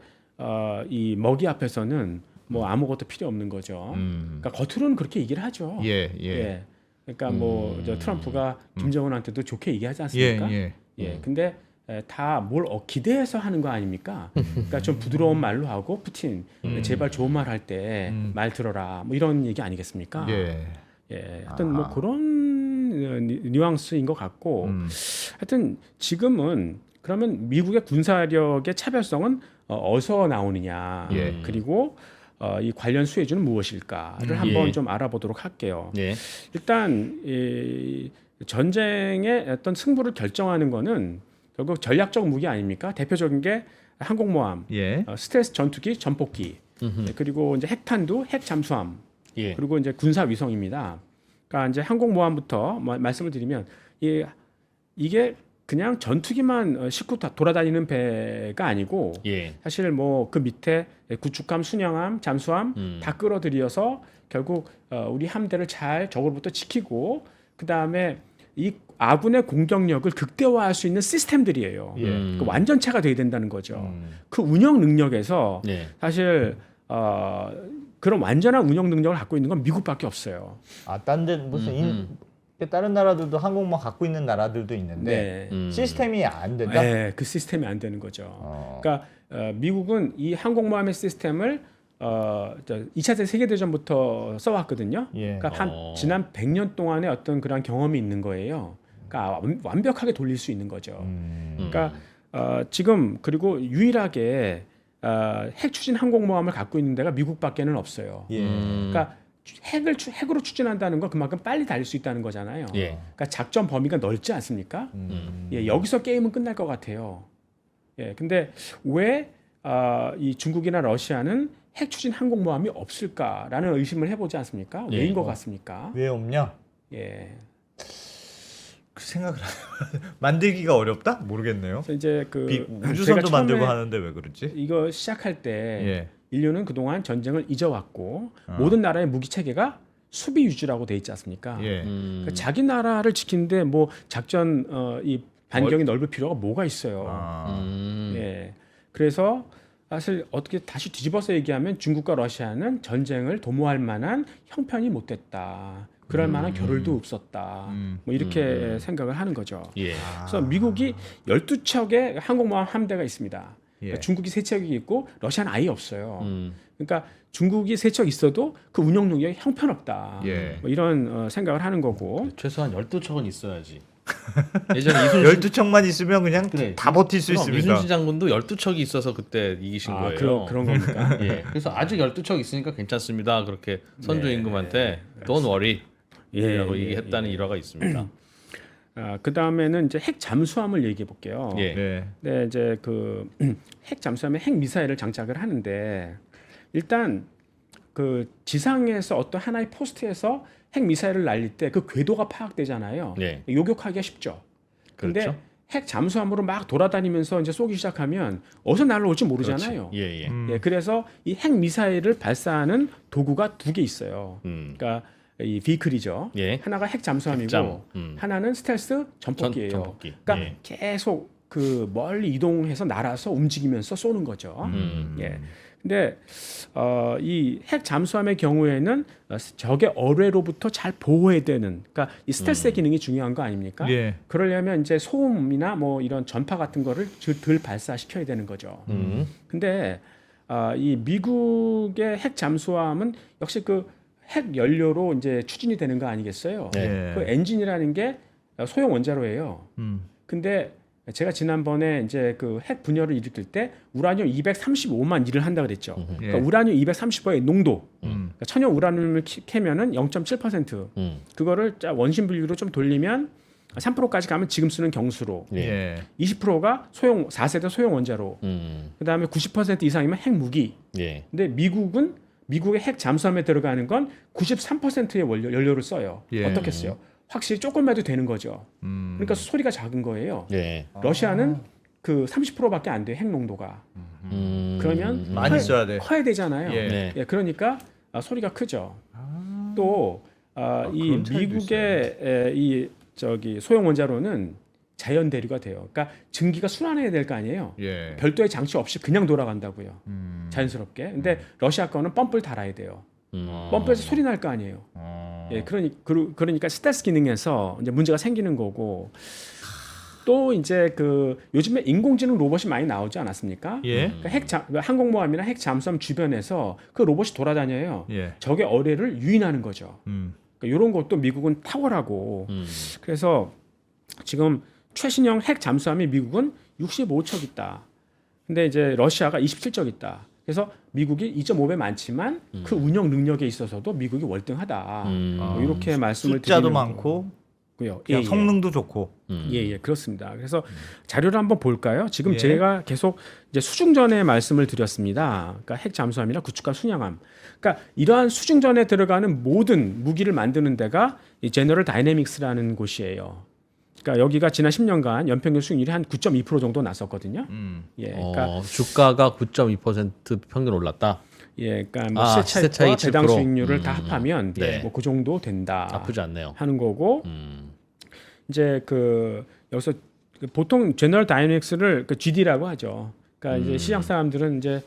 [SPEAKER 4] 이 먹이 앞에서는 뭐 아무것도 필요 없는 거죠. 그러니까 겉으로는 그렇게 얘기를 하죠.
[SPEAKER 2] 예, 예.
[SPEAKER 4] 그러니까 뭐 저 트럼프가 김정은한테도 좋게 얘기하지 않습니까?
[SPEAKER 2] 예.
[SPEAKER 4] 근데 다 뭘 기대해서 하는 거 아닙니까? 그러니까 좀 부드러운 말로 하고 푸틴 제발 좋은 말 할 때 말 들어라 뭐 이런 얘기 아니겠습니까?
[SPEAKER 2] 예.
[SPEAKER 4] 하여튼 뭐 그런 뉘앙스인 것 같고 하여튼 지금은 그러면 미국의 군사력의 차별성은 어디서 나오느냐
[SPEAKER 2] 예.
[SPEAKER 4] 그리고 이 관련 수혜주는 무엇일까를 한번
[SPEAKER 3] 예.
[SPEAKER 4] 좀 알아보도록 할게요.
[SPEAKER 3] 예.
[SPEAKER 4] 일단 이 전쟁의 어떤 승부를 결정하는 거는 결국 전략적 무기 아닙니까? 대표적인 게 항공모함,
[SPEAKER 2] 예.
[SPEAKER 4] 스텔스 전투기, 전폭기, 그리고 이제 핵탄두, 핵 잠수함,
[SPEAKER 3] 예.
[SPEAKER 4] 그리고 이제 군사 위성입니다. 그러니까 이제 항공모함부터 말씀을 드리면 이게 그냥 전투기만 싣고 돌아다니는 배가 아니고
[SPEAKER 3] 예.
[SPEAKER 4] 사실 뭐 그 밑에 구축함, 순양함, 잠수함 다 끌어들여서 결국 우리 함대를 잘 적으로부터 지키고 그 다음에 이 아군의 공격력을 극대화할 수 있는 시스템들이에요.
[SPEAKER 2] 예.
[SPEAKER 4] 그 완전체가 돼야 된다는 거죠. 그 운영 능력에서
[SPEAKER 3] 예.
[SPEAKER 4] 사실 그런 완전한 운영 능력을 갖고 있는 건 미국밖에 없어요.
[SPEAKER 2] 딴 데 무슨 다른 나라들도 항공모함 갖고 있는 나라들도 있는데 시스템이 안 된다.
[SPEAKER 4] 네, 그 시스템이 안 되는 거죠. 그러니까 미국은 이 항공모함의 시스템을 2차 세계대전부터 써왔거든요.
[SPEAKER 2] 예.
[SPEAKER 4] 그러니까 지난 100년 동안의 어떤 그런 경험이 있는 거예요. 그러니까 완벽하게 돌릴 수 있는 거죠. 그러니까 지금 그리고 유일하게 핵 추진 항공모함을 갖고 있는 데가 미국밖에는 없어요.
[SPEAKER 2] 예.
[SPEAKER 4] 그러니까 핵으로 추진한다는 건 그만큼 빨리 달릴 수 있다는 거잖아요.
[SPEAKER 3] 예.
[SPEAKER 4] 그러니까 작전 범위가 넓지 않습니까? 예, 여기서 게임은 끝날 것 같아요. 예, 근데 왜 이 중국이나 러시아는 핵 추진 항공모함이 없을까라는 의심을 해보지 않습니까?
[SPEAKER 3] 예.
[SPEAKER 4] 왜인 것 같습니까?
[SPEAKER 2] 왜 없냐?
[SPEAKER 4] 예.
[SPEAKER 2] 그 생각을 만들기가 어렵다? 모르겠네요.
[SPEAKER 4] 그래서 이제
[SPEAKER 2] 우주선도
[SPEAKER 4] 제가
[SPEAKER 2] 만들고
[SPEAKER 4] 처음에
[SPEAKER 2] 하는데 왜 그렇지?
[SPEAKER 4] 이거 시작할 때
[SPEAKER 2] 예.
[SPEAKER 4] 인류는 그동안 전쟁을 잊어왔고 모든 나라의 무기 체계가 수비 위주라고 돼 있지 않습니까?
[SPEAKER 2] 예.
[SPEAKER 4] 그러니까 자기 나라를 지키는데 뭐 작전 이 반경이 넓을 필요가 뭐가 있어요. 예. 그래서 사실 어떻게 다시 뒤집어서 얘기하면 중국과 러시아는 전쟁을 도모할 만한 형편이 못 됐다. 그럴 만한 겨를도 없었다. 뭐 이렇게 생각을 하는 거죠.
[SPEAKER 3] 예.
[SPEAKER 4] 그래서 미국이 12척의 항공모함 함대가 있습니다.
[SPEAKER 2] 예.
[SPEAKER 4] 그러니까 중국이 3척이 있고 러시아는 아예 없어요. 그러니까 중국이 3척 있어도 그 운영 능력이 형편없다.
[SPEAKER 2] 예.
[SPEAKER 4] 뭐 이런 생각을 하는 거고.
[SPEAKER 3] 최소한 12척은 있어야지. 예전에 이순신
[SPEAKER 2] 12척만 있으면 그냥
[SPEAKER 3] 그래.
[SPEAKER 2] 다 버틸 수
[SPEAKER 3] 그럼
[SPEAKER 2] 있습니다.
[SPEAKER 3] 이순신 장군도 12척이 있어서 그때 이기신 거예요.
[SPEAKER 4] 그런 겁니까?
[SPEAKER 3] 예. 그래서 아직 12척 있으니까 괜찮습니다. 그렇게 선조
[SPEAKER 4] 네,
[SPEAKER 3] 임금한테 Don't worry.
[SPEAKER 4] 예,
[SPEAKER 3] 라고
[SPEAKER 4] 예,
[SPEAKER 3] 얘기했다는 일화가 있습니다.
[SPEAKER 4] 그 다음에는 이제 핵 잠수함을 얘기해 볼게요.
[SPEAKER 3] 예.
[SPEAKER 2] 네.
[SPEAKER 4] 네, 이제 그 핵 잠수함에 핵 미사일을 장착을 하는데 일단 그 지상에서 어떤 하나의 포스트에서 핵 미사일을 날릴 때 그 궤도가 파악되잖아요.
[SPEAKER 3] 예.
[SPEAKER 4] 요격하기가 쉽죠. 근데
[SPEAKER 3] 그렇죠.
[SPEAKER 4] 핵 잠수함으로 막 돌아다니면서 이제 쏘기 시작하면 어디서 날아올지 모르잖아요.
[SPEAKER 3] 예, 예.
[SPEAKER 4] 예, 그래서 이 핵 미사일을 발사하는 도구가 2개 있어요. 그러니까 이 비클이죠.
[SPEAKER 3] 예.
[SPEAKER 4] 하나가 핵 잠수함이고
[SPEAKER 3] 핵잠.
[SPEAKER 4] 하나는 스텔스 전폭기예요.
[SPEAKER 3] 전폭기.
[SPEAKER 4] 그러니까
[SPEAKER 3] 예.
[SPEAKER 4] 계속 그 멀리 이동해서 날아서 움직이면서 쏘는 거죠. 예. 근데 이 핵 잠수함의 경우에는 적의 어뢰로부터 잘 보호해야 되는, 그러니까 이 스텔스의 기능이 중요한 거 아닙니까?
[SPEAKER 2] 예.
[SPEAKER 4] 그러려면 이제 소음이나 뭐 이런 전파 같은 거를 덜 발사시켜야 되는 거죠. 근데 이 미국의 핵 잠수함은 역시 그 핵 연료로 이제 추진이 되는 거 아니겠어요?
[SPEAKER 3] 네.
[SPEAKER 2] 예.
[SPEAKER 4] 그 엔진이라는 게 소형 원자로예요. 근데 제가 지난번에 이제 그 핵 분열을 일으킬 때 우라늄 235만 일을 한다 그랬죠. 그러니까 우라늄 235의 농도, 그러니까 천연 우라늄을 캐면은 0.7%. 그거를 원심 분류로 좀 돌리면 3%까지 가면 지금 쓰는 경수로,
[SPEAKER 3] 예.
[SPEAKER 2] 예.
[SPEAKER 4] 20%가 4세대 소형 원자로, 그다음에 90% 이상이면 핵무기.
[SPEAKER 3] 예.
[SPEAKER 4] 근데 미국의 핵 잠수함에 들어가는 건 93%의 연료를 써요.
[SPEAKER 2] 예.
[SPEAKER 4] 어떻게 써요? 확실히 조금만 해도 되는 거죠. 그러니까 소리가 작은 거예요.
[SPEAKER 3] 예.
[SPEAKER 4] 러시아는 그 30%밖에 안 돼요. 핵 농도가. 그러면
[SPEAKER 2] 많이 써야 돼.
[SPEAKER 4] 커야 되잖아요.
[SPEAKER 2] 예.
[SPEAKER 3] 네.
[SPEAKER 4] 예, 그러니까 소리가 크죠. 또 이
[SPEAKER 2] 그런 차이도
[SPEAKER 4] 미국의 이 저기 소형 원자로는 자연 대류가 돼요. 그러니까 증기가 순환해야 될 거 아니에요.
[SPEAKER 2] 예.
[SPEAKER 4] 별도의 장치 없이 그냥 돌아간다고요. 자연스럽게. 근데 러시아 거는 펌프를 달아야 돼요. 펌프에서 소리 날 거 아니에요. 예, 그러니까 스텔스 기능에서 이제 문제가 생기는 거고. 또 이제 그 요즘에 인공지능 로봇이 많이 나오지 않았습니까?
[SPEAKER 2] 예.
[SPEAKER 4] 그러니까 항공모함이나 핵 잠수함 주변에서 그 로봇이 돌아다녀요.
[SPEAKER 2] 예.
[SPEAKER 4] 적의 어뢰를 유인하는 거죠. 그러니까 이런 것도 미국은 탁월하고. 그래서 지금 최신형 핵 잠수함이 미국은 65척 있다. 근데 이제 러시아가 27척 있다. 그래서 미국이 2.5배 많지만 그 운영 능력에 있어서도 미국이 월등하다. 뭐 이렇게 말씀을
[SPEAKER 2] 숫자도
[SPEAKER 4] 드리는
[SPEAKER 2] 많고
[SPEAKER 4] 거고요.
[SPEAKER 2] 그냥 성능도 좋고.
[SPEAKER 4] 예, 그렇습니다. 그래서 자료를 한번 볼까요? 지금
[SPEAKER 2] 예.
[SPEAKER 4] 제가 계속 이제 수중전에 말씀을 드렸습니다. 그러니까 핵 잠수함이나 구축과 순양함. 그러니까 이러한 수중전에 들어가는 모든 무기를 만드는 데가 이 제너럴 다이내믹스라는 곳이에요. 그러니까 여기가 지난 10년간 연평균 수익률이 한 9.2% 정도 났었거든요. 예, 그러니까
[SPEAKER 3] 주가가 9.2% 평균 올랐다.
[SPEAKER 4] 예, 그러니까 뭐
[SPEAKER 3] 시세 차익
[SPEAKER 4] 시세차익과 배당
[SPEAKER 3] 7%.
[SPEAKER 4] 수익률을 다 합하면
[SPEAKER 3] 네.
[SPEAKER 4] 뭐 그 정도 된다.
[SPEAKER 3] 나쁘지 않네요.
[SPEAKER 4] 하는 거고 이제 그 여기서 보통 제너럴 다이내믹스를 그 GD라고 하죠. 그러니까 이제 시장 사람들은 이제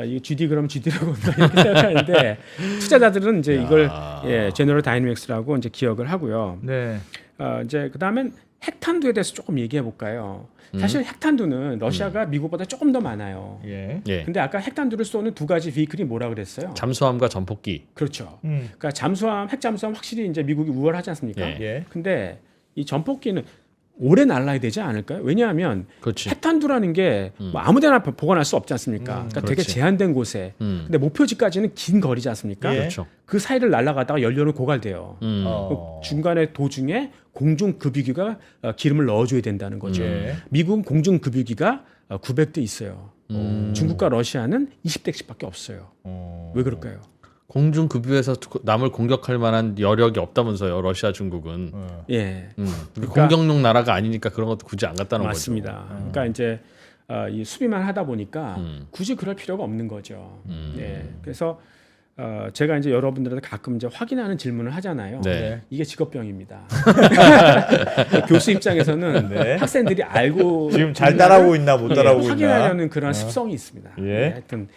[SPEAKER 4] 이 GD 그러면 GD라고 이렇게 생각하는데 투자자들은 이제 이걸 예, 제너럴 다이내믹스라고 이제 기억을 하고요.
[SPEAKER 2] 네.
[SPEAKER 4] 이제 그다음엔 핵탄두에 대해서 조금 얘기해 볼까요? 사실 핵탄두는 러시아가 미국보다 조금 더 많아요.
[SPEAKER 2] 예.
[SPEAKER 3] 예.
[SPEAKER 4] 근데 아까 핵탄두를 쏘는 두 가지 비클이 뭐라 그랬어요?
[SPEAKER 3] 잠수함과 전폭기.
[SPEAKER 4] 그렇죠. 그러니까 핵 잠수함 확실히 이제 미국이 우월하지 않습니까?
[SPEAKER 3] 예.
[SPEAKER 2] 예.
[SPEAKER 4] 근데 이 전폭기는 오래 날아야 되지 않을까요? 왜냐하면
[SPEAKER 3] 그렇지.
[SPEAKER 4] 핵탄두라는 게 뭐 아무데나 보관할 수 없지 않습니까? 그러니까 되게
[SPEAKER 3] 그렇지.
[SPEAKER 4] 제한된 곳에. 근데 목표지까지는 긴 거리지 않습니까?
[SPEAKER 2] 예.
[SPEAKER 3] 그렇죠.
[SPEAKER 4] 그 사이를 날아가다가 연료는 고갈돼요.
[SPEAKER 2] 어.
[SPEAKER 4] 그 중간에 도중에 공중급유기가 기름을 넣어줘야 된다는 거죠.
[SPEAKER 2] 예.
[SPEAKER 4] 미국은 공중급유기가 900대 있어요. 중국과 러시아는 20대씩밖에 없어요. 왜 그럴까요?
[SPEAKER 3] 공중 급유에서 남을 공격할 만한 여력이 없다면서요. 러시아, 중국은.
[SPEAKER 4] 예,
[SPEAKER 3] 공격용 나라가 아니니까 그런 것도 굳이 안 갔다는
[SPEAKER 4] 맞습니다. 그러니까 이제 이 수비만 하다 보니까 굳이 그럴 필요가 없는 거죠. 예, 그래서 제가 이제 여러분들한테 가끔 이제 확인하는 질문을 하잖아요.
[SPEAKER 3] 네.
[SPEAKER 4] 이게 직업병입니다. 교수 입장에서는
[SPEAKER 2] 네.
[SPEAKER 4] 학생들이 알고
[SPEAKER 2] 지금 잘 따라오고 있나 못 따라오고 있나.
[SPEAKER 4] 확인하려는 그런 습성이 있습니다.
[SPEAKER 2] 예.
[SPEAKER 4] 네, 하여튼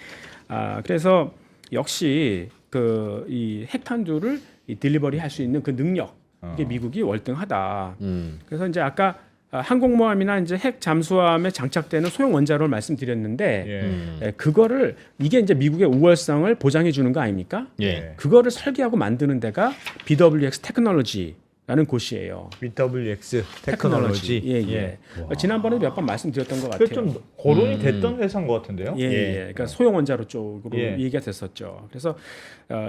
[SPEAKER 4] 그래서 역시 그 이 핵탄두를 이 딜리버리 할 수 있는 그 능력 이게 미국이 월등하다. 그래서 이제 아까 항공모함이나 이제 핵 잠수함에 장착되는 소형 원자로를 말씀드렸는데
[SPEAKER 2] 예.
[SPEAKER 4] 그거를 이게 이제 미국의 우월성을 보장해 주는 거 아닙니까?
[SPEAKER 3] 예.
[SPEAKER 4] 그거를 설계하고 만드는 데가 BWX 테크놀로지라는 곳이에요.
[SPEAKER 2] BWX 테크놀로지.
[SPEAKER 4] 예, 예. 지난번에 몇 번 말씀드렸던 것 같아요.
[SPEAKER 2] 그좀 거론이 됐던 회사인 것 같은데요.
[SPEAKER 4] 예, 예. 그러니까 소형 원자로 쪽으로
[SPEAKER 2] 예.
[SPEAKER 4] 얘기가 됐었죠. 그래서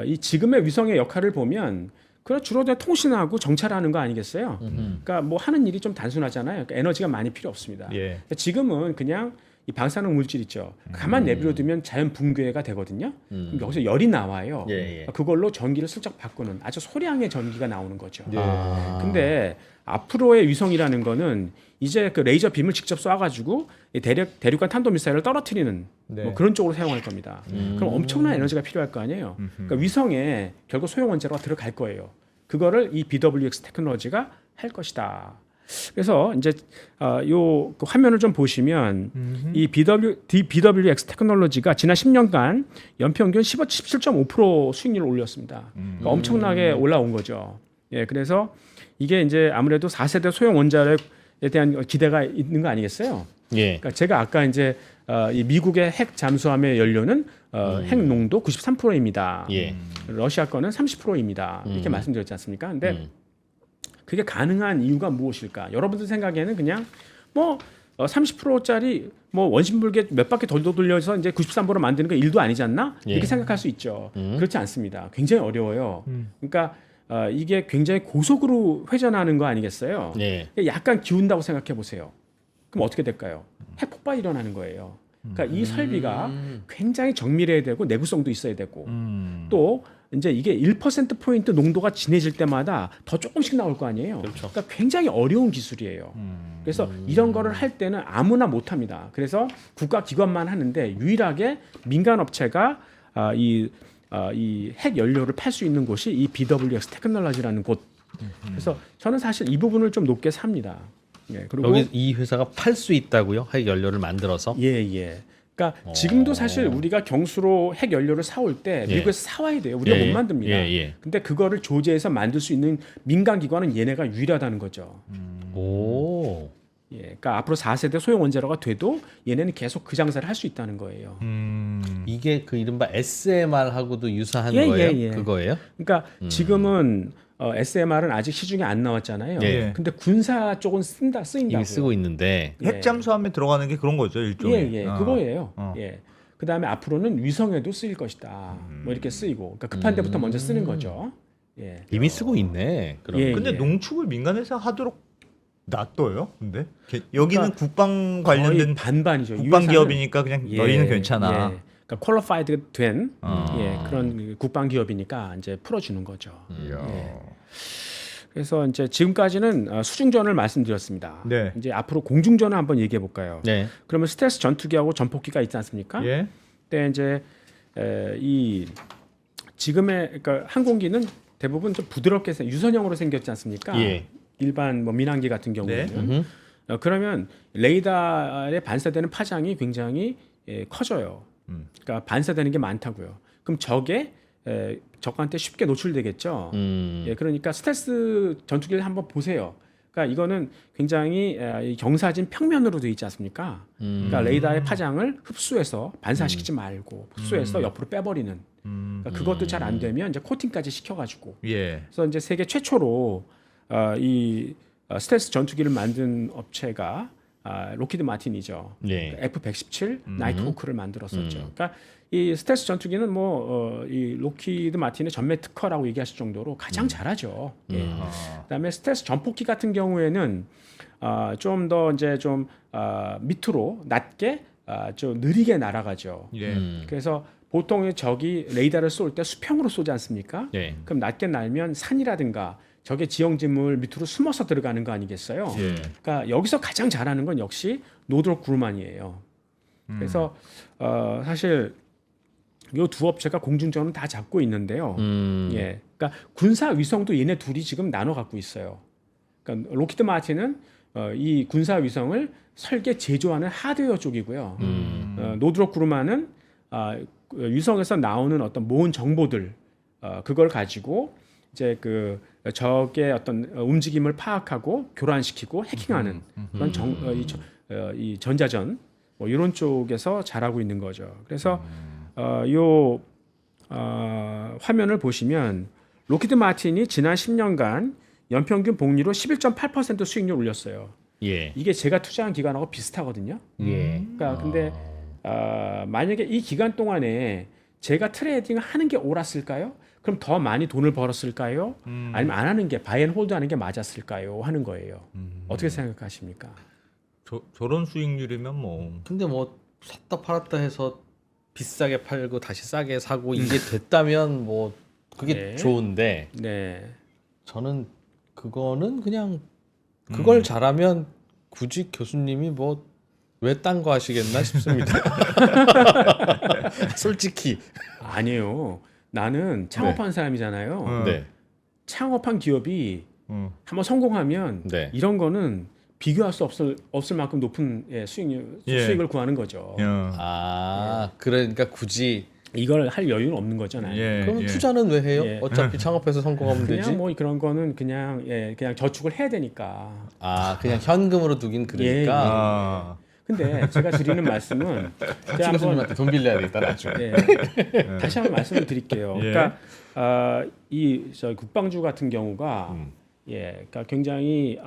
[SPEAKER 4] 이 지금의 위성의 역할을 보면 그 주로 다 통신하고 정찰하는 거 아니겠어요? 그러니까 뭐 하는 일이 좀 단순하잖아요. 그러니까 에너지가 많이 필요 없습니다.
[SPEAKER 2] 예.
[SPEAKER 4] 그러니까 지금은 그냥 이 방사능 물질 있죠. 가만 내버려두면 자연 붕괴가 되거든요. 그럼 여기서 열이 나와요.
[SPEAKER 3] 예, 예.
[SPEAKER 4] 그걸로 전기를 슬쩍 바꾸는 아주 소량의 전기가 나오는 거죠.
[SPEAKER 2] 예.
[SPEAKER 4] 근데 앞으로의 위성이라는 거는 이제 그 레이저 빔을 직접 쏴가지고 이 대륙간 탄도 미사일을 떨어뜨리는
[SPEAKER 2] 네.
[SPEAKER 4] 뭐 그런 쪽으로 사용할 겁니다. 그럼 엄청난 에너지가 필요할 거 아니에요. 그러니까 위성에 결국 소형 원자로가 들어갈 거예요. 그거를 이 BWX 테크놀로지가 할 것이다. 그래서 이제 요 그 화면을 좀 보시면 이 BWX 테크놀로지가 지난 10년간 연평균 17.5% 수익률을 올렸습니다. 그러니까 엄청나게 올라온 거죠. 예, 그래서 이게 이제 아무래도 4세대 소형 원자로에 대한 기대가 있는 거 아니겠어요?
[SPEAKER 3] 예.
[SPEAKER 4] 그러니까 제가 아까 이제 이 미국의 핵 잠수함의 연료는 핵 농도 93%입니다.
[SPEAKER 3] 예.
[SPEAKER 4] 러시아 거는 30%입니다. 이렇게 말씀드렸지 않습니까? 근데 그게 가능한 이유가 무엇일까? 여러분들 생각에는 그냥 뭐 30%짜리 뭐 원심불개 몇 바퀴 덜 돌려서 이제 93% 만드는 게 일도 아니지 않나? 이렇게
[SPEAKER 3] 예.
[SPEAKER 4] 생각할 수 있죠. 그렇지 않습니다. 굉장히 어려워요. 그러니까 이게 굉장히 고속으로 회전하는 거 아니겠어요?
[SPEAKER 3] 예.
[SPEAKER 4] 약간 기운다고 생각해 보세요. 그럼 어떻게 될까요? 핵 폭발이 일어나는 거예요. 그러니까 이 설비가 굉장히 정밀해야 되고 내구성도 있어야 되고 또 이제 이게 1%포인트 농도가 진해질 때마다 더 조금씩 나올 거 아니에요.
[SPEAKER 3] 그렇죠.
[SPEAKER 4] 그러니까 굉장히 어려운 기술이에요. 그래서 이런 거를 할 때는 아무나 못 합니다. 그래서 국가 기관만 하는데 유일하게 민간 업체가 이 핵 연료를 팔 수 있는 곳이 이 BWX 테크놀로지라는 곳. 그래서 저는 사실 이 부분을 좀 높게 삽니다. 예, 그리고
[SPEAKER 3] 여기 이 회사가 팔 수 있다고요? 핵 연료를 만들어서?
[SPEAKER 4] 예. 그러니까 지금도 사실 우리가 경수로 핵 연료를 사올 때
[SPEAKER 3] 예.
[SPEAKER 4] 미국에서 사와야 돼요. 우리가
[SPEAKER 3] 예,
[SPEAKER 4] 못 만듭니다.
[SPEAKER 3] 예.
[SPEAKER 4] 근데 그거를 조제해서 만들 수 있는 민간 기관은 얘네가 유일하다는 거죠.
[SPEAKER 3] 오.
[SPEAKER 4] 예, 그러니까 앞으로 4세대 소형 원자로가 돼도 얘네는 계속 그 장사를 할 수 있다는 거예요.
[SPEAKER 3] 이게 그 이른바 SMR하고도 유사한
[SPEAKER 4] 예,
[SPEAKER 3] 거예요?
[SPEAKER 4] 예.
[SPEAKER 3] 그거예요?
[SPEAKER 4] 그러니까 지금은 SMR은 아직 시중에 안 나왔잖아요.
[SPEAKER 3] 예.
[SPEAKER 4] 근데 군사 쪽은 쓰인다고요.
[SPEAKER 3] 이미 쓰고 있는데.
[SPEAKER 4] 예.
[SPEAKER 2] 핵 잠수함에 들어가는 게 그런 거죠, 일종의.
[SPEAKER 4] 예, 그거예요.
[SPEAKER 2] 어.
[SPEAKER 4] 예. 그다음에 앞으로는 위성에도 쓰일 것이다. 뭐 이렇게 쓰이고. 그러니까 급한 데부터 먼저 쓰는 거죠. 예.
[SPEAKER 3] 이미 쓰고 있네. 그럼.
[SPEAKER 4] 예.
[SPEAKER 2] 근데 농축을 민간에서 하도록 놔둬요? 근데 여기는
[SPEAKER 4] 그러니까
[SPEAKER 2] 국방
[SPEAKER 4] 거의
[SPEAKER 2] 관련된
[SPEAKER 4] 반반이죠.
[SPEAKER 2] 국방
[SPEAKER 4] 이 회사는-
[SPEAKER 2] 기업이니까 그냥
[SPEAKER 4] 예,
[SPEAKER 2] 너희는 괜찮아.
[SPEAKER 4] 예. 그러니까 퀄리파이드 된
[SPEAKER 2] 아.
[SPEAKER 4] 예, 그런 국방 기업이니까 이제 풀어주는 거죠.
[SPEAKER 2] 이야.
[SPEAKER 4] 예. 그래서 이제 지금까지는 수중전을 말씀드렸습니다.
[SPEAKER 2] 네.
[SPEAKER 4] 이제 앞으로 공중전을 한번 얘기해 볼까요?
[SPEAKER 3] 네.
[SPEAKER 4] 그러면 스텔스 전투기하고 전폭기가 있지 않습니까?
[SPEAKER 2] 예.
[SPEAKER 4] 근데 이제 이 지금의 그러니까 항공기는 대부분 좀 부드럽게 유선형으로 생겼지 않습니까?
[SPEAKER 3] 예.
[SPEAKER 4] 일반 뭐 민항기 같은 경우는
[SPEAKER 3] 음흠.
[SPEAKER 4] 그러면 레이더에 반사되는 파장이 굉장히 커져요. 그러니까 반사되는 게 많다고요. 그럼 적한테 쉽게 노출되겠죠. 예, 그러니까 스텔스 전투기를 한번 보세요. 그러니까 이거는 굉장히 이 경사진 평면으로 되어 있지 않습니까? 그러니까 레이더의 파장을 흡수해서 반사시키지 말고 흡수해서 옆으로 빼버리는. 그러니까 그것도 잘 안 되면 이제 코팅까지 시켜가지고.
[SPEAKER 2] 예.
[SPEAKER 4] 그래서 이제 세계 최초로 이 스텔스 전투기를 만든 업체가 로키드 마틴이죠.
[SPEAKER 3] 예.
[SPEAKER 4] F-117 나이트호크를 만들었었죠. 그러니까 이 스텔스 전투기는 이 로키드 마틴의 전매 특허라고 얘기하실 정도로 가장 잘하죠. 예. 그다음에 스텔스 전폭기 같은 경우에는 좀 더 이제 좀 밑으로 낮게 좀 느리게 날아가죠.
[SPEAKER 2] 예.
[SPEAKER 4] 그래서 보통 적이 레이더를 쏠 때 수평으로 쏘지 않습니까?
[SPEAKER 3] 예.
[SPEAKER 4] 그럼 낮게 날면 산이라든가 적의 지형지물 밑으로 숨어서 들어가는 거 아니겠어요?
[SPEAKER 2] 예.
[SPEAKER 4] 그러니까 여기서 가장 잘하는 건 역시 노드롭 그루만이에요. 그래서 사실 이 두 업체가 공중전은 다 잡고 있는데요. 예, 그러니까 군사 위성도 얘네 둘이 지금 나눠 갖고 있어요. 그러니까 로키드 마틴은 이 군사 위성을 설계 제조하는 하드웨어 쪽이고요. 노드롭 그루만은 위성에서 나오는 어떤 모은 정보들 그걸 가지고 이제 그 적의 어떤 움직임을 파악하고 교란시키고 해킹하는 그런 이 전자전 뭐 이런 쪽에서 잘하고 있는 거죠. 그래서 화면을 보시면 로키드 마틴이 지난 10년간 연평균 복리로 11.8% 수익률 올렸어요.
[SPEAKER 3] 예.
[SPEAKER 4] 이게 제가 투자한 기간하고 비슷하거든요.
[SPEAKER 3] 예.
[SPEAKER 4] 그러니까 근데 만약에 이 기간 동안에 제가 트레이딩을 하는 게 옳았을까요? 그럼 더 많이 돈을 벌었을까요? 아니면 안 하는 게 바이 앤 홀드 하는 게 맞았을까요? 하는 거예요. 어떻게 생각하십니까?
[SPEAKER 2] 저런 수익률이면 뭐
[SPEAKER 3] 근데 뭐 샀다 팔았다 해서 비싸게 팔고 다시 싸게 사고 이게 됐다면 뭐 그게
[SPEAKER 4] 네.
[SPEAKER 3] 좋은데
[SPEAKER 4] 네.
[SPEAKER 3] 저는 그거는 그냥 그걸 잘하면 굳이 교수님이 뭐 왜 딴 거 하시겠나 싶습니다. 솔직히.
[SPEAKER 4] 아니에요. 나는 창업한 사람이잖아요.
[SPEAKER 3] 네.
[SPEAKER 4] 창업한 기업이 한번 성공하면
[SPEAKER 3] 네.
[SPEAKER 4] 이런 거는 비교할 수 없을 만큼 높은 수익을 구하는 거죠.
[SPEAKER 3] 그러니까 굳이
[SPEAKER 4] 이걸 할 여유는 없는 거잖아요.
[SPEAKER 3] 그러면 투자는 왜 해요?
[SPEAKER 4] 예.
[SPEAKER 3] 어차피 창업해서 성공하면 되지.
[SPEAKER 4] 그냥 뭐 그런 거는 그냥 저축을 해야 되니까.
[SPEAKER 3] 그냥 현금으로 두긴 그러니까.
[SPEAKER 4] 근데 제가 드리는 말씀은 제가
[SPEAKER 3] 교수님한테 돈 빌려야 되겠다 나중에.
[SPEAKER 4] 다시 한번 말씀을 드릴게요. 그러니까 저 국방주 같은 경우가 그러니까 굉장히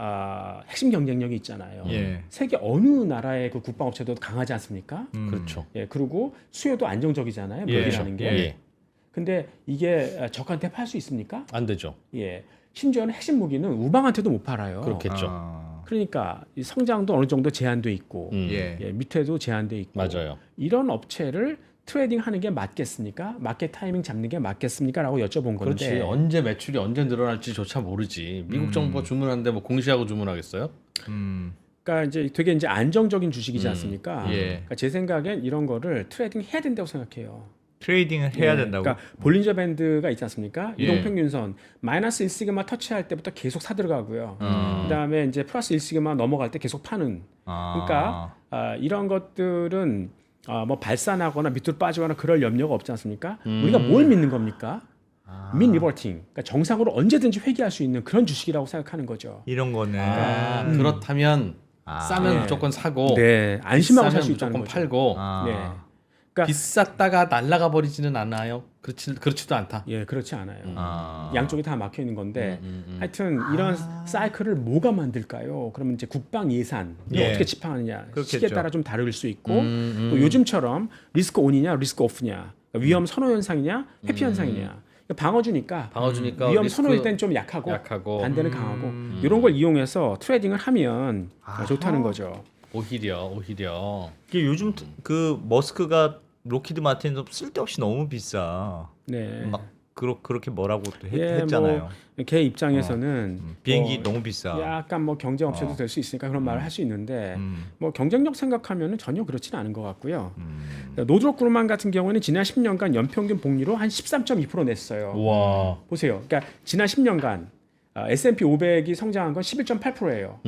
[SPEAKER 4] 핵심 경쟁력이 있잖아요. 세계 어느 나라의 그 국방업체도 강하지 않습니까?
[SPEAKER 3] 그렇죠.
[SPEAKER 4] 그리고 수요도 안정적이잖아요. 무기라는 게. 근데 이게 적한테 팔 수 있습니까?
[SPEAKER 3] 안 되죠.
[SPEAKER 4] 예. 심지어는 핵심 무기는 우방한테도 못 팔아요.
[SPEAKER 3] 그렇겠죠.
[SPEAKER 4] 그러니까 이 성장도 어느 정도 제한돼 있고
[SPEAKER 2] 예.
[SPEAKER 4] 예, 밑에도 제한돼 있고
[SPEAKER 3] 맞아요.
[SPEAKER 4] 이런 업체를 트레이딩 하는 게 맞겠습니까? 마켓 타이밍 잡는 게 맞겠습니까? 라고 여쭤본
[SPEAKER 3] 그렇지.
[SPEAKER 4] 건데
[SPEAKER 3] 언제 매출이 언제 늘어날지조차 모르지. 미국 정부가 주문하는데 뭐 공시하고 주문하겠어요?
[SPEAKER 4] 그러니까 이제 되게 이제 안정적인 주식이지 않습니까?
[SPEAKER 2] 예.
[SPEAKER 4] 그러니까 제 생각엔 이런 거를 트레이딩 해야 된다고 생각해요.
[SPEAKER 2] 트레이딩을 해야
[SPEAKER 4] 예,
[SPEAKER 2] 된다고.
[SPEAKER 4] 그러니까 볼린저 밴드가 있지 않습니까?
[SPEAKER 2] 예.
[SPEAKER 4] 이동평균선 마이너스 1시그마 터치할 때부터 계속 사들어가고요. 그다음에 이제 플러스 1시그마 넘어갈 때 계속 파는. 그러니까 이런 것들은 뭐 발산하거나 밑으로 빠지거나 그럴 염려가 없지 않습니까? 우리가 뭘 믿는 겁니까? 민 리버팅. 그러니까 정상으로 언제든지 회귀할 수 있는 그런 주식이라고 생각하는 거죠.
[SPEAKER 2] 이런 거는
[SPEAKER 3] 그렇다면 싸면
[SPEAKER 4] 네.
[SPEAKER 3] 무조건 사고
[SPEAKER 4] 네, 안심하고 살 수
[SPEAKER 3] 비싸면
[SPEAKER 4] 있다는
[SPEAKER 3] 무조건
[SPEAKER 4] 거죠.
[SPEAKER 3] 팔고
[SPEAKER 4] 네. 그러니까
[SPEAKER 3] 비쌌다가 날아가 버리지는 않아요. 그렇지도 않다.
[SPEAKER 4] 예, 그렇지 않아요.
[SPEAKER 2] 아.
[SPEAKER 4] 양쪽이 다 막혀 있는 건데 하여튼 이런 사이클을 뭐가 만들까요? 그러면 이제 국방 예산을
[SPEAKER 2] 예.
[SPEAKER 4] 어떻게 집행하느냐
[SPEAKER 2] 그렇겠죠.
[SPEAKER 4] 시기에 따라 좀 다를 수 있고 또 요즘처럼 리스크 온이냐 리스크 오프냐 그러니까 위험 선호 현상이냐 회피 현상이냐 그러니까 방어주니까
[SPEAKER 3] 방어주니까
[SPEAKER 4] 위험
[SPEAKER 3] 리스크
[SPEAKER 4] 선호일 땐 좀 약하고 반대는 강하고 이런 걸 이용해서 트레이딩을 하면 좋다는 거죠.
[SPEAKER 3] 오히려
[SPEAKER 2] 이게 요즘 그 머스크가 로키드 마틴도 쓸데없이 너무 비싸.
[SPEAKER 4] 네.
[SPEAKER 2] 막 그렇게 뭐라고 또
[SPEAKER 4] 예,
[SPEAKER 2] 했잖아요.
[SPEAKER 4] 걔 입장에서는
[SPEAKER 2] 비행기
[SPEAKER 4] 뭐
[SPEAKER 2] 너무 비싸.
[SPEAKER 4] 약간 뭐 경쟁 업체도 될 수 있으니까 그런 말을 할 수 있는데
[SPEAKER 2] 음.
[SPEAKER 4] 뭐 경쟁력 생각하면은 전혀 그렇지는 않은 것 같고요. 노드록 그루만 같은 경우는 지난 10년간 연평균 복리로 한 13.2% 냈어요.
[SPEAKER 3] 와.
[SPEAKER 4] 보세요. 그러니까 지난 10년간 S&P 500이 성장한 건 11.8%예요.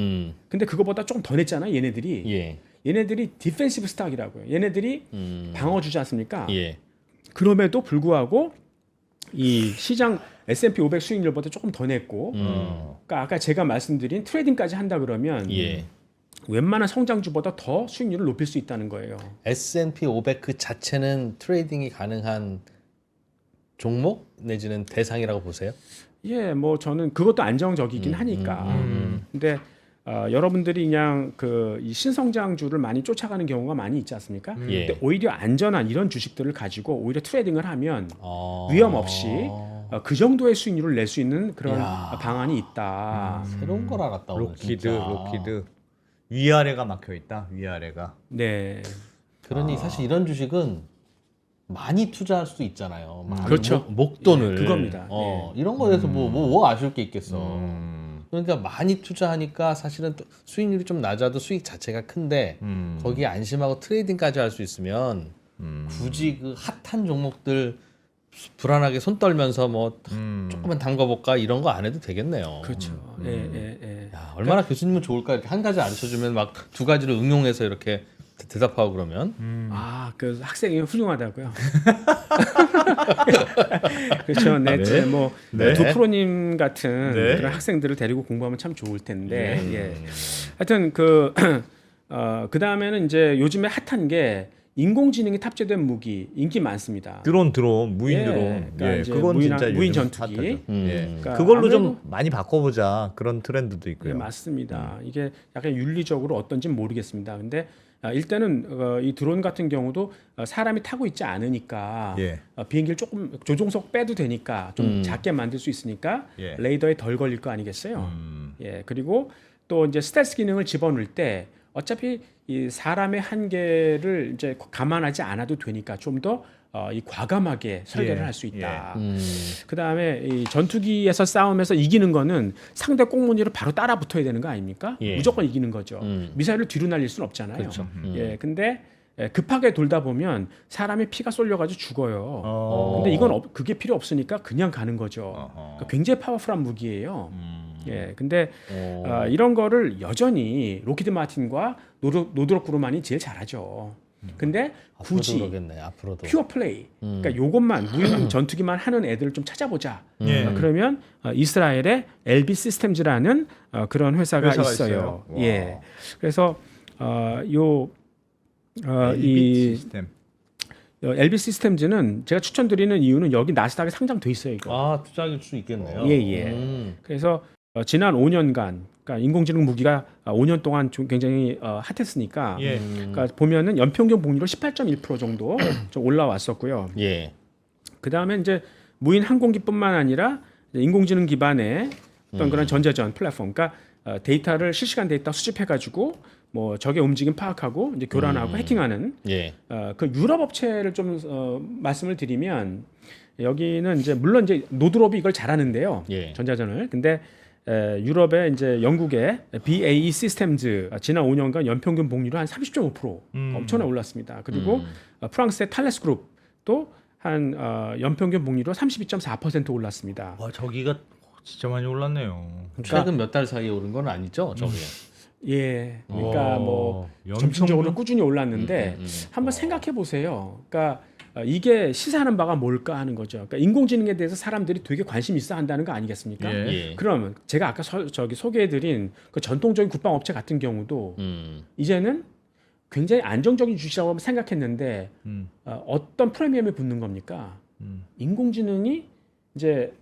[SPEAKER 4] 근데 그거보다 조금 더 냈잖아요. 얘네들이.
[SPEAKER 3] 예.
[SPEAKER 4] 얘네들이 디펜시브 스탁이라고요. 얘네들이 방어주지 않습니까?
[SPEAKER 3] 예.
[SPEAKER 4] 그럼에도 불구하고 이 시장 S&P 500 수익률보다 조금 더 냈고, 그러니까 아까 제가 말씀드린 트레이딩까지 한다 그러면
[SPEAKER 3] 예.
[SPEAKER 4] 웬만한 성장주보다 더 수익률을 높일 수 있다는 거예요.
[SPEAKER 3] S&P 500 그 자체는 트레이딩이 가능한 종목 내지는 대상이라고 보세요?
[SPEAKER 4] 예, 뭐 저는 그것도 안정적이긴 하니까. 근데 여러분들이 그냥 이 신성장주를 많이 쫓아가는 경우가 많이 있지 않습니까?
[SPEAKER 3] 예.
[SPEAKER 4] 근데 오히려 안전한 이런 주식들을 가지고 오히려 트레이딩을 하면
[SPEAKER 3] 아.
[SPEAKER 4] 위험 없이 그 정도의 수익률을 낼 수 있는 그런
[SPEAKER 3] 야.
[SPEAKER 4] 방안이 있다.
[SPEAKER 3] 새로운 걸 알았다. 오늘
[SPEAKER 2] 로키드
[SPEAKER 3] 진짜.
[SPEAKER 2] 위아래가 막혀 있다. 위아래가.
[SPEAKER 4] 네.
[SPEAKER 3] 그러니 사실 이런 주식은 많이 투자할 수도 있잖아요. 많이
[SPEAKER 4] 그렇죠.
[SPEAKER 3] 목돈을.
[SPEAKER 4] 예, 그겁니다.
[SPEAKER 3] 이런 거에 대해서 뭐 아쉬울 게 있겠어. 그러니까 많이 투자하니까 사실은 또 수익률이 좀 낮아도 수익 자체가 큰데 거기에 안심하고 트레이딩까지 할 수 있으면 굳이 그 핫한 종목들 불안하게 손 떨면서 뭐 조금만 담궈볼까 이런 거 안 해도 되겠네요.
[SPEAKER 4] 그렇죠. 예.
[SPEAKER 3] 야, 얼마나 교수님은 좋을까 이렇게 한 가지 가르쳐주면 막 두 가지를 응용해서 이렇게 대답하고 그러면
[SPEAKER 4] 그 학생이 훌륭하다고요. 그렇죠. 네, 뭐
[SPEAKER 2] 네.
[SPEAKER 4] 두프로님 같은
[SPEAKER 2] 네.
[SPEAKER 4] 그런 학생들을 데리고 공부하면 참 좋을 텐데. 예. 하여튼 그 다음에는 이제 요즘에 핫한 게 인공지능이 탑재된 무기 인기 많습니다.
[SPEAKER 2] 드론 무인
[SPEAKER 4] 예,
[SPEAKER 2] 드론.
[SPEAKER 4] 그러니까
[SPEAKER 2] 예,
[SPEAKER 4] 이제
[SPEAKER 2] 그건 진짜
[SPEAKER 4] 무인
[SPEAKER 2] 요즘
[SPEAKER 4] 전투기.
[SPEAKER 2] 핫하죠. 예.
[SPEAKER 4] 그러니까
[SPEAKER 2] 그걸로
[SPEAKER 4] 아무래도-
[SPEAKER 2] 좀 많이 바꿔보자 그런 트렌드도
[SPEAKER 4] 예,
[SPEAKER 2] 있고요.
[SPEAKER 4] 맞습니다. 이게 약간 윤리적으로 어떤지 모르겠습니다. 근데 일단은 이 드론 같은 경우도 사람이 타고 있지 않으니까
[SPEAKER 2] 예.
[SPEAKER 4] 비행기를 조금 조종석 빼도 되니까 좀 작게 만들 수 있으니까
[SPEAKER 2] 예.
[SPEAKER 4] 레이더에 덜 걸릴 거 아니겠어요. 예, 그리고 또 이제 스텔스 기능을 집어넣을 때 어차피 이 사람의 한계를 이제 감안하지 않아도 되니까 좀 더 이 과감하게 설계를
[SPEAKER 2] 예,
[SPEAKER 4] 할 수 있다.
[SPEAKER 3] 음.
[SPEAKER 4] 그다음에 이 전투기에서 싸움에서 이기는 거는 상대 꽁무니를 바로 따라 붙어야 되는 거 아닙니까?
[SPEAKER 3] 예.
[SPEAKER 4] 무조건 이기는 거죠. 미사일을 뒤로 날릴 수는 없잖아요.
[SPEAKER 3] 그렇죠.
[SPEAKER 4] 예, 근데 급하게 돌다 보면 사람이 피가 쏠려가지고 죽어요.
[SPEAKER 2] 어.
[SPEAKER 4] 근데 이건 그게 필요 없으니까 그냥 가는 거죠.
[SPEAKER 2] 어허.
[SPEAKER 4] 그러니까 굉장히 파워풀한 무기예요. 예, 근데
[SPEAKER 3] 어.
[SPEAKER 4] 이런 거를 여전히 로키드 마틴과 노드록 그루만이 제일 잘하죠. 근데
[SPEAKER 3] 앞으로도
[SPEAKER 4] 굳이
[SPEAKER 3] 그러겠네. 앞으로도.
[SPEAKER 4] 퓨어 플레이, 그러니까 요것만 무인 전투기만 하는 애들을 좀 찾아보자.
[SPEAKER 2] 예.
[SPEAKER 4] 그러면 이스라엘의 LB 시스템즈라는 그런 회사가
[SPEAKER 2] 회사가
[SPEAKER 4] 있어요.
[SPEAKER 2] 있어요? 와.
[SPEAKER 4] 예, 그래서
[SPEAKER 2] LB 시스템.
[SPEAKER 4] LB 시스템즈는 제가 추천드리는 이유는 여기 나스닥에 상장돼 있어요. 이거.
[SPEAKER 3] 아 투자할 수 있겠네요.
[SPEAKER 4] 예. 그래서 지난 5년간, 그러니까 인공지능 무기가 5년 동안 좀 굉장히 핫했으니까,
[SPEAKER 2] 예.
[SPEAKER 4] 그러니까 보면은 연평균 복리로 18.1% 정도 좀 올라왔었고요.
[SPEAKER 3] 예.
[SPEAKER 4] 그 다음에 이제 무인 항공기뿐만 아니라 이제 인공지능 기반의 어떤 그런 전자전 플랫폼, 그러니까 데이터를 실시간 데이터 수집해가지고 뭐 적의 움직임 파악하고 이제 교란하고 해킹하는
[SPEAKER 3] 예.
[SPEAKER 4] 그 유럽 업체를 좀 말씀을 드리면 여기는 이제 물론 이제 노드롭이 이걸 잘하는데요.
[SPEAKER 3] 예.
[SPEAKER 4] 전자전을. 근데 유럽의 이제 영국의 BAE 시스템즈 지난 5년간 연평균 복리로 한 30.5% 엄청나게 올랐습니다. 그리고 프랑스의 탈레스 그룹도 한 연평균 복리로 32.4% 올랐습니다.
[SPEAKER 2] 와 저기가 진짜 많이 올랐네요.
[SPEAKER 3] 최근 몇 달 사이에 오른 건 아니죠, 저게.
[SPEAKER 4] 예, 그러니까 뭐 점진적으로 꾸준히 올랐는데 한번 생각해 보세요. 그러니까 이게 시사하는 바가 뭘까 하는 거죠. 그러니까 인공지능에 대해서 사람들이 되게 관심 있어 한다는 거 아니겠습니까?
[SPEAKER 2] 예.
[SPEAKER 3] 예.
[SPEAKER 4] 그러면 제가 아까 저기 소개해드린 그 전통적인 국방업체 같은 경우도 이제는 굉장히 안정적인 주식이라고 생각했는데 어떤 프리미엄이 붙는 겁니까? 인공지능이 이제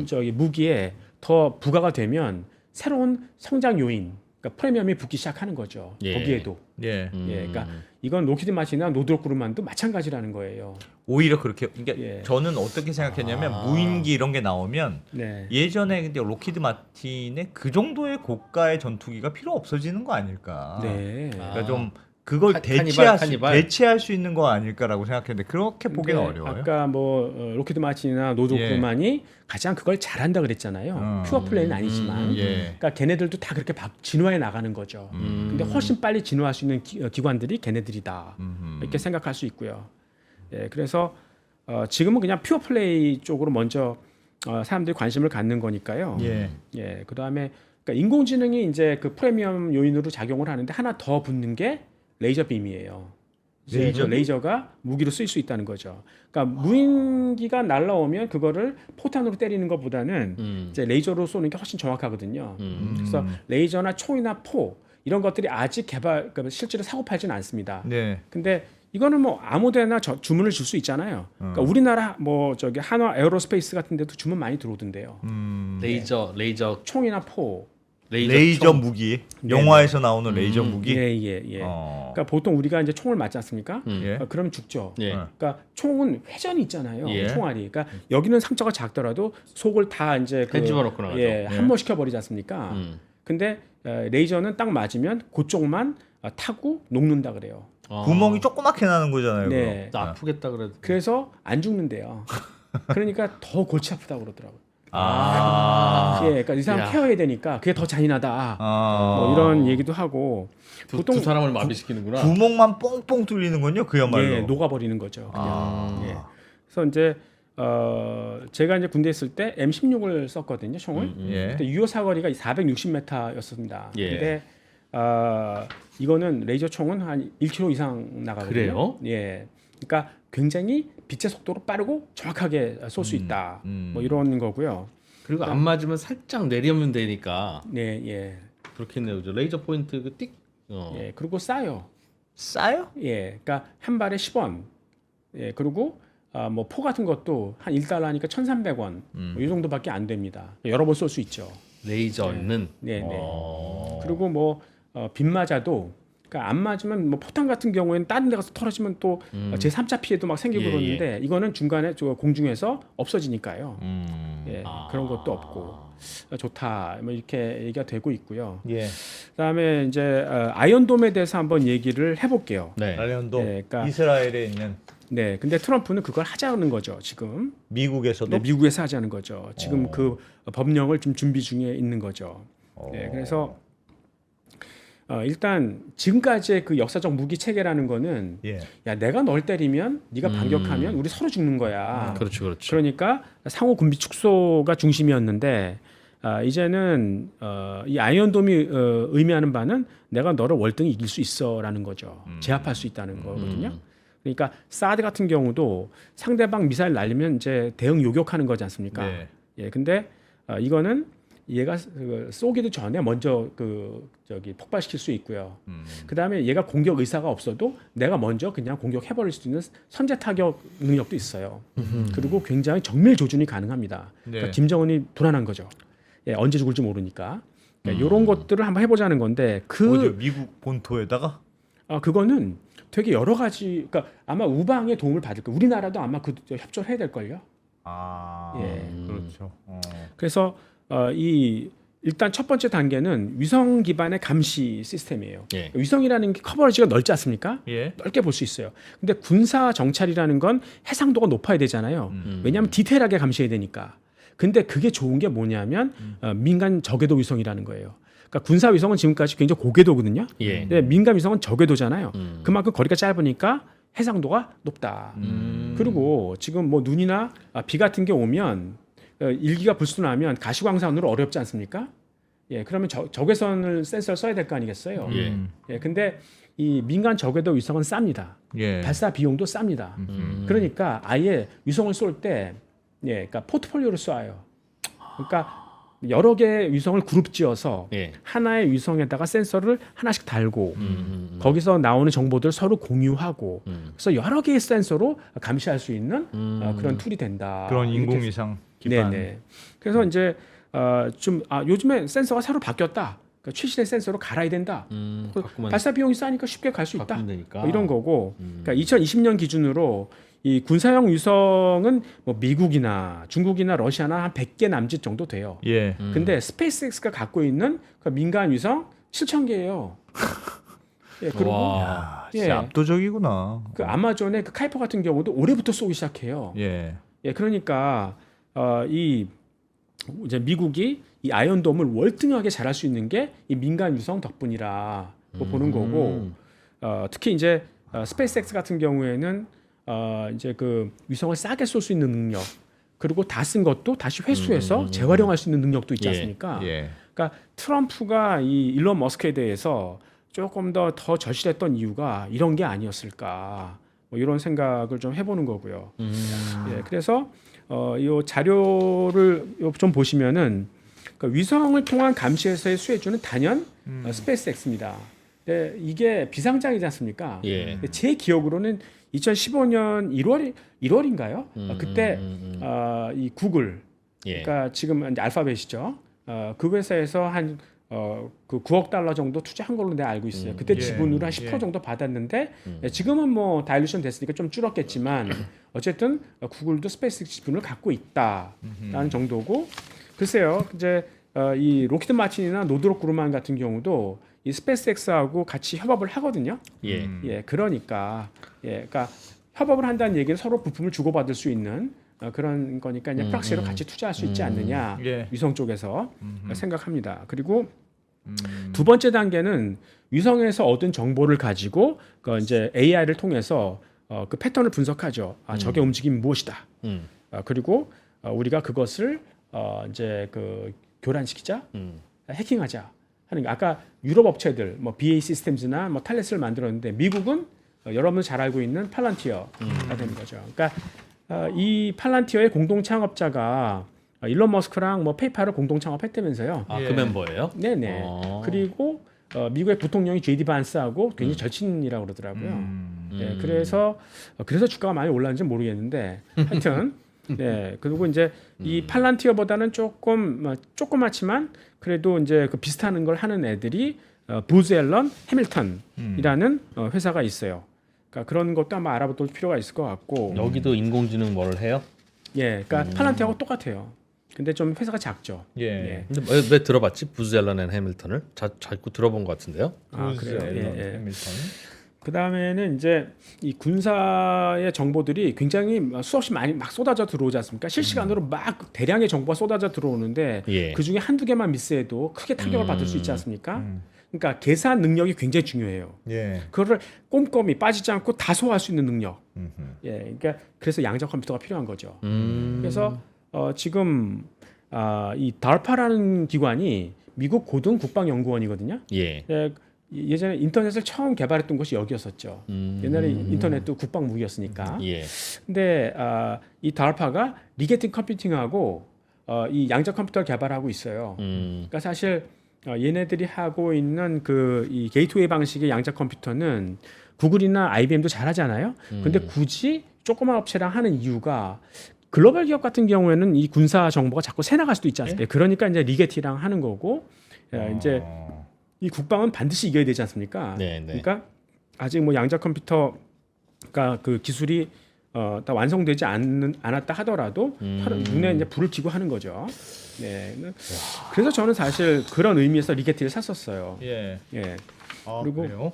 [SPEAKER 4] 저기 무기에 더 부가가 되면 새로운 성장 요인, 그러니까 프리미엄이 붙기 시작하는 거죠.
[SPEAKER 3] 예.
[SPEAKER 4] 거기에도.
[SPEAKER 2] 예.
[SPEAKER 4] 예, 그러니까 이건 로키드 마틴이나 노드롭 그룹만도 마찬가지라는 거예요.
[SPEAKER 2] 오히려 그렇게 그러니까
[SPEAKER 4] 예.
[SPEAKER 2] 저는 어떻게 생각했냐면 무인기 이런 게 나오면
[SPEAKER 4] 네.
[SPEAKER 2] 예전에 근데 로키드 마틴의 그 정도의 고가의 전투기가 필요 없어지는 거 아닐까.
[SPEAKER 4] 네.
[SPEAKER 2] 그러니까 좀 그걸
[SPEAKER 3] 카니발.
[SPEAKER 2] 대체할 수 있는 거 아닐까라고 생각했는데 그렇게 보기는
[SPEAKER 4] 근데
[SPEAKER 2] 어려워요.
[SPEAKER 4] 아까 뭐 로키드 마틴이나 노드롭
[SPEAKER 2] 예.
[SPEAKER 4] 그룹만이 가장 그걸 잘한다 그랬잖아요. 퓨어 플레이는 아니지만.
[SPEAKER 2] 예.
[SPEAKER 4] 그러니까 걔네들도 다 그렇게 진화해 나가는 거죠. 근데 훨씬 빨리 진화할 수 있는 기관들이 걔네들이다. 이렇게 생각할 수 있고요. 예, 그래서 지금은 그냥 퓨어 플레이 쪽으로 먼저 사람들이 관심을 갖는 거니까요.
[SPEAKER 2] 예.
[SPEAKER 4] 예, 그다음에 그러니까 인공지능이 이제 그 프리미엄 요인으로 작용을 하는데 하나 더 붙는 게 레이저 빔이에요.
[SPEAKER 2] 레이저 빔?
[SPEAKER 4] 레이저가 무기로 쓰일 수 있다는 거죠. 그러니까 무인기가 날라오면 그거를 포탄으로 때리는 것보다는 이제 레이저로 쏘는 게 훨씬 정확하거든요. 그래서 레이저나 총이나 포 이런 것들이 아직 그러니까 실제로 사고 팔지는 않습니다.
[SPEAKER 2] 네.
[SPEAKER 4] 근데 이거는 뭐 아무데나 주문을 줄 수 있잖아요. 그러니까 우리나라 뭐 저기 한화 에어로스페이스 같은 데도 주문 많이 들어오던데요.
[SPEAKER 3] 레이저
[SPEAKER 4] 총이나 포.
[SPEAKER 2] 레이저 무기. 영화에서 나오는 레이저 무기.
[SPEAKER 4] 예. 그러니까 보통 우리가 이제 총을 맞지 않습니까?
[SPEAKER 2] 예.
[SPEAKER 4] 그러면 죽죠.
[SPEAKER 3] 예.
[SPEAKER 4] 그러니까 총은 회전이 있잖아요.
[SPEAKER 3] 예.
[SPEAKER 4] 총알이. 그러니까 여기는 상처가 작더라도 속을 다 이제
[SPEAKER 3] 펜집어 놓고 나가죠.
[SPEAKER 4] 함몰시켜 버리지 않습니까? 근데 레이저는 딱 맞으면 그쪽만 타고 녹는다 그래요.
[SPEAKER 2] 구멍이 조그맣게 나는 거잖아요.
[SPEAKER 4] 네.
[SPEAKER 3] 나 아프겠다 그래도.
[SPEAKER 4] 그래서 안 죽는데요. 그러니까 더 골치 아프다고 그러더라고요. 예, 그러니까 이 사람
[SPEAKER 3] 야.
[SPEAKER 4] 케어해야 되니까 그게 더 잔인하다.
[SPEAKER 2] 아.
[SPEAKER 4] 뭐 이런 얘기도 하고
[SPEAKER 3] 두 사람을 마비시키는구나.
[SPEAKER 2] 구멍만 뽕뽕 뚫리는군요. 그야말로.
[SPEAKER 4] 예, 녹아버리는 거죠. 그냥.
[SPEAKER 2] 아.
[SPEAKER 4] 예. 그래서 이제 제가 이제 군대 있을 때 M16을 썼거든요, 총을.
[SPEAKER 2] 예.
[SPEAKER 4] 그때 유효 사거리가 460m였습니다.
[SPEAKER 3] 예.
[SPEAKER 4] 근데 이거는 레이저 총은 한 1km 이상 나가거든요.
[SPEAKER 3] 그래요?
[SPEAKER 4] 예. 그러니까 굉장히 빛의 속도로 빠르고 정확하게 쏠 수 있다. 뭐 이런 거고요.
[SPEAKER 3] 그리고 안 맞으면 살짝 내리면 되니까
[SPEAKER 4] 네, 예.
[SPEAKER 3] 그렇겠네요. 저 레이저 포인트 그 띡.
[SPEAKER 4] 예. 그리고 싸요.
[SPEAKER 2] 싸요?
[SPEAKER 4] 예. 그러니까 한 발에 10원. 예. 그리고 뭐 포 같은 것도 한 1달러니까 1,300원. 뭐 이 정도밖에 안 됩니다. 여러 번 쏠 수 있죠.
[SPEAKER 3] 레이저는.
[SPEAKER 4] 네, 네. 그리고 뭐 빗 맞아도 그러니까 안 맞으면 뭐 포탄 같은 경우에는 다른 데 가서 떨어지면 또 제3차 피해도 막 생기고
[SPEAKER 3] 예,
[SPEAKER 4] 그러는데 이거는 중간에 저 공중에서 없어지니까요. 예, 그런 것도 없고 좋다. 뭐 이렇게 얘기가 되고 있고요.
[SPEAKER 2] 예.
[SPEAKER 4] 그다음에 이제 아이언돔에 대해서 한번 얘기를 해볼게요.
[SPEAKER 3] 네.
[SPEAKER 2] 라이언도
[SPEAKER 4] 네, 그러니까-
[SPEAKER 2] 이스라엘에 있는
[SPEAKER 4] 네, 근데 트럼프는 그걸 하자는 거죠. 지금
[SPEAKER 2] 미국에서도
[SPEAKER 4] 네, 미국에서 하자는 거죠. 지금 그 법령을 좀 준비 중에 있는 거죠. 네, 그래서 일단 지금까지의 그 역사적 무기 체계라는 거는
[SPEAKER 2] 예.
[SPEAKER 4] 야 내가 널 때리면 네가 반격하면 우리 서로 죽는 거야.
[SPEAKER 3] 그렇죠.
[SPEAKER 4] 그러니까 상호 군비 축소가 중심이었는데 이제는 이 아이언돔이 의미하는 바는 내가 너를 월등히 이길 수 있어라는 거죠. 제압할 수 있다는 거거든요. 그러니까 사드 같은 경우도 상대방 미사일 날리면 이제 대응 요격하는 거지 않습니까?
[SPEAKER 2] 네.
[SPEAKER 4] 예, 근데 이거는 얘가 쏘기도 전에 먼저 폭발시킬 수 있고요. 그 다음에 얘가 공격 의사가 없어도 내가 먼저 그냥 공격해버릴 수 있는 선제 타격 능력도 있어요. 그리고 굉장히 정밀 조준이 가능합니다.
[SPEAKER 2] 네.
[SPEAKER 4] 그러니까 김정은이 불안한 거죠. 예, 언제 죽을지 모르니까. 그러니까 이런 것들을 한번 해보자는 건데
[SPEAKER 2] 어디 미국 본토에다가
[SPEAKER 4] 그거는 되게 여러 가지 그러니까 아마 우방의 도움을 받을 거예요. 우리나라도 아마 그 협조를 해야 될 걸요. 예.
[SPEAKER 2] 그렇죠.
[SPEAKER 4] 그래서 이 일단 첫 번째 단계는 위성 기반의 감시 시스템이에요.
[SPEAKER 3] 예.
[SPEAKER 4] 위성이라는 게 커버리지가 넓지 않습니까?
[SPEAKER 2] 예.
[SPEAKER 4] 넓게 볼 수 있어요. 근데 군사 정찰이라는 건 해상도가 높아야 되잖아요. 왜냐하면 디테일하게 감시해야 되니까. 근데 그게 좋은 게 뭐냐면 민간 저궤도 위성이라는 거예요. 그러니까 군사 위성은 지금까지 굉장히 고궤도거든요.
[SPEAKER 3] 예.
[SPEAKER 4] 근데 민간 위성은 저궤도잖아요. 그만큼 거리가 짧으니까 해상도가 높다. 그리고 지금 뭐 눈이나 비 같은 게 오면 일기가 불순하면 가시광선으로 어렵지 않습니까? 예, 그러면 적외선을 센서를 써야 될 거 아니겠어요?
[SPEAKER 3] 예.
[SPEAKER 4] 예, 근데 이 민간 저궤도 위성은 쌉니다.
[SPEAKER 2] 예.
[SPEAKER 4] 발사 비용도 쌉니다. 그러니까 아예 위성을 쏠 때, 예, 그러니까 포트폴리오를 쏴요. 그러니까 여러 개의 위성을 그룹지어서
[SPEAKER 3] 예.
[SPEAKER 4] 하나의 위성에다가 센서를 하나씩 달고 거기서 나오는 정보들 서로 공유하고 그래서 여러 개의 센서로 감시할 수 있는 그런 툴이 된다.
[SPEAKER 2] 그런
[SPEAKER 4] 이렇게
[SPEAKER 2] 인공위성 기반.
[SPEAKER 4] 네네. 그래서 이제 요즘에 센서가 새로 바뀌었다. 그러니까 최신의 센서로 갈아야 된다.
[SPEAKER 3] 바꾸면
[SPEAKER 4] 발사 비용이 싸니까 쉽게 갈 수 있다.
[SPEAKER 3] 바꾸면 되니까.
[SPEAKER 4] 뭐 이런 거고. 그러니까 2020년 기준으로 이 군사용 위성은 뭐 미국이나 중국이나 러시아나 한 100개 남짓 정도 돼요.
[SPEAKER 2] 예.
[SPEAKER 4] 근데 스페이스X가 갖고 있는 그 민간 위성 7,000개예요. 예, 그리고
[SPEAKER 3] 와.
[SPEAKER 2] 진짜 압도적이구나.
[SPEAKER 4] 그 아마존의 그 카이퍼 같은 경우도 올해부터 쏘기 시작해요.
[SPEAKER 2] 예.
[SPEAKER 4] 예, 그러니까 이 이제 미국이 이 아이언돔을 월등하게 잘할 수 있는 게 이 민간 위성 덕분이라 보는 거고, 특히 이제 스페이스X 같은 경우에는 이제 그 위성을 싸게 쏠 수 있는 능력, 그리고 다 쓴 것도 다시 회수해서 재활용할 수 있는 능력도 있지
[SPEAKER 3] 예.
[SPEAKER 4] 않습니까?
[SPEAKER 2] 예.
[SPEAKER 4] 그러니까 트럼프가 이 일론 머스크에 대해서 조금 더 절실했던 이유가 이런 게 아니었을까, 뭐 이런 생각을 좀 해보는 거고요. 예, 그래서 이 자료를 좀 보시면은 그러니까 위성을 통한 감시에서의 수혜주는 단연 스페이스X입니다. 네, 이게 비상장이지 않습니까?
[SPEAKER 3] 예.
[SPEAKER 4] 제 기억으로는 2015년 1월인가요? 그때 이 구글,
[SPEAKER 3] 예.
[SPEAKER 4] 그러니까 지금 이제 알파벳이죠. 그 회사에서 한 그 9억 달러 정도 투자한 걸로 내가 알고 있어요. 그때
[SPEAKER 2] 예.
[SPEAKER 4] 지분으로 한 10% 정도 받았는데 지금은 뭐 다일루션 됐으니까 좀 줄었겠지만 어쨌든 구글도 스페이스 지분을 갖고 있다라는 정도고, 글쎄요. 이제 이 로키드 마틴이나 노드롭 그루만 같은 경우도 이 스페이스X하고 같이 협업을 하거든요.
[SPEAKER 3] 예.
[SPEAKER 4] 예, 그러니까 그러니까 협업을 한다는 얘기는 서로 부품을 주고받을 수 있는 그런 거니까 이제 프락시로 같이 투자할 수 있지 않느냐,
[SPEAKER 2] 예.
[SPEAKER 4] 위성 쪽에서 생각합니다. 그리고 두 번째 단계는 위성에서 얻은 정보를 가지고 그 이제 AI를 통해서 그 패턴을 분석하죠. 적의 움직임이 무엇이다. 그리고 우리가 그것을 이제 그 교란시키자, 해킹하자 하는 게, 아까 유럽 업체들 뭐 BAE 시스템즈나 뭐 탈레스를 만들었는데 미국은 여러분 잘 알고 있는 팔란티어가 되는 거죠. 그러니까 이 팔란티어의 공동 창업자가 일론 머스크랑 뭐 페이팔을 공동 창업했다면서요.
[SPEAKER 3] 아,
[SPEAKER 2] 예.
[SPEAKER 3] 그 멤버예요?
[SPEAKER 4] 네네. 그리고 미국의 부통령이 JD 반스하고 굉장히 절친이라고 그러더라고요. 네, 그래서 주가가 많이 올랐는지 모르겠는데 하여튼 네, 그리고 이제 이 팔란티어보다는 조금 조그맣지만 그래도 이제 그 비슷한 걸 하는 애들이 부즈 앨런 해밀턴이라는 회사가 있어요. 그러니까 그런 것도 아마 알아볼 필요가 있을 것 같고.
[SPEAKER 3] 여기도 인공지능 뭐를 해요?
[SPEAKER 4] 예, 그러니까 팔란티어하고 똑같아요. 근데 좀 회사가 작죠.
[SPEAKER 2] 예.
[SPEAKER 3] 근데 왜 들어봤지? 부즈 앨런 앤 해밀턴을 자꾸 들어본 것 같은데요?
[SPEAKER 4] 그래요. 예.
[SPEAKER 2] 해밀턴.
[SPEAKER 4] 그 다음에는 이제 이 군사의 정보들이 굉장히 수없이 많이 막 쏟아져 들어오지 않습니까? 실시간으로 막 대량의 정보가 쏟아져 들어오는데
[SPEAKER 3] 예.
[SPEAKER 4] 그 중에 한두 개만 미스해도 크게 타격을 받을 수 있지 않습니까? 그러니까 계산 능력이 굉장히 중요해요.
[SPEAKER 2] 예.
[SPEAKER 4] 그거를 꼼꼼히 빠지지 않고 다 소화할 수 있는 능력. 예, 그러니까 그래서 양자 컴퓨터가 필요한 거죠. 그래서 지금 이 DARPA라는 기관이 미국 고등 국방연구원이거든요.
[SPEAKER 3] 예.
[SPEAKER 4] 예전에 인터넷을 처음 개발했던 곳이 여기였었죠. 옛날에 인터넷도 국방 무기였으니까.
[SPEAKER 3] 예.
[SPEAKER 4] 근데 이 DARPA가 리게팅 컴퓨팅하고 이 양자 컴퓨터를 개발하고 있어요. 그러니까 사실 얘네들이 하고 있는 이 게이트웨이 방식의 양자 컴퓨터는 구글이나 IBM도 잘하잖아요. 근데 굳이 조그만 업체랑 하는 이유가 글로벌 기업 같은 경우에는 이 군사 정보가 자꾸 새 나갈 수도 있지 않습니까? 그러니까 이제 리게티랑 하는 거고, 이제 이 국방은 반드시 이겨야 되지 않습니까?
[SPEAKER 3] 네, 네.
[SPEAKER 4] 그러니까 아직 뭐 양자 컴퓨터가 그 기술이 다 완성되지 않았다 하더라도 눈에 이제 불을 켜고 하는 거죠. 네. 그래서 저는 사실 그런 의미에서 리게티를 샀었어요.
[SPEAKER 2] 예.
[SPEAKER 4] 예.
[SPEAKER 2] 그리고
[SPEAKER 4] 그리고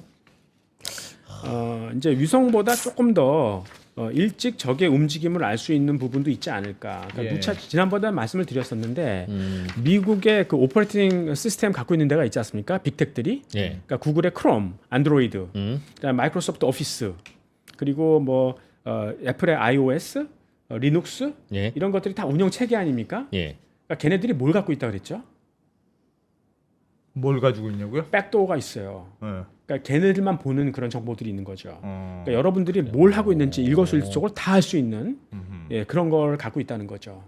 [SPEAKER 4] 이제 위성보다 조금 더 일찍 적의 움직임을 알 수 있는 부분도 있지 않을까. 그러니까
[SPEAKER 2] 예.
[SPEAKER 4] 지난번에 말씀을 드렸었는데 미국의 그 오퍼레이팅 시스템 갖고 있는 데가 있지 않습니까? 빅텍들이.
[SPEAKER 3] 예.
[SPEAKER 4] 그러니까 구글의 크롬, 안드로이드, 그다음 마이크로소프트 오피스, 그리고 뭐 애플의 iOS, 리눅스
[SPEAKER 3] 예.
[SPEAKER 4] 이런 것들이 다 운영 체계 아닙니까?
[SPEAKER 3] 예.
[SPEAKER 4] 그러니까 걔네들이 뭘 갖고 있다 그랬죠?
[SPEAKER 2] 뭘 가지고 있냐고요?
[SPEAKER 4] 백도어가 있어요.
[SPEAKER 2] 예.
[SPEAKER 4] 그러니까 걔네들만 보는 그런 정보들이 있는 거죠.
[SPEAKER 2] 어.
[SPEAKER 4] 그러니까 여러분들이 뭘 하고 있는지 일거수일투족을 다 할 수 있는 예, 그런 걸 갖고 있다는 거죠.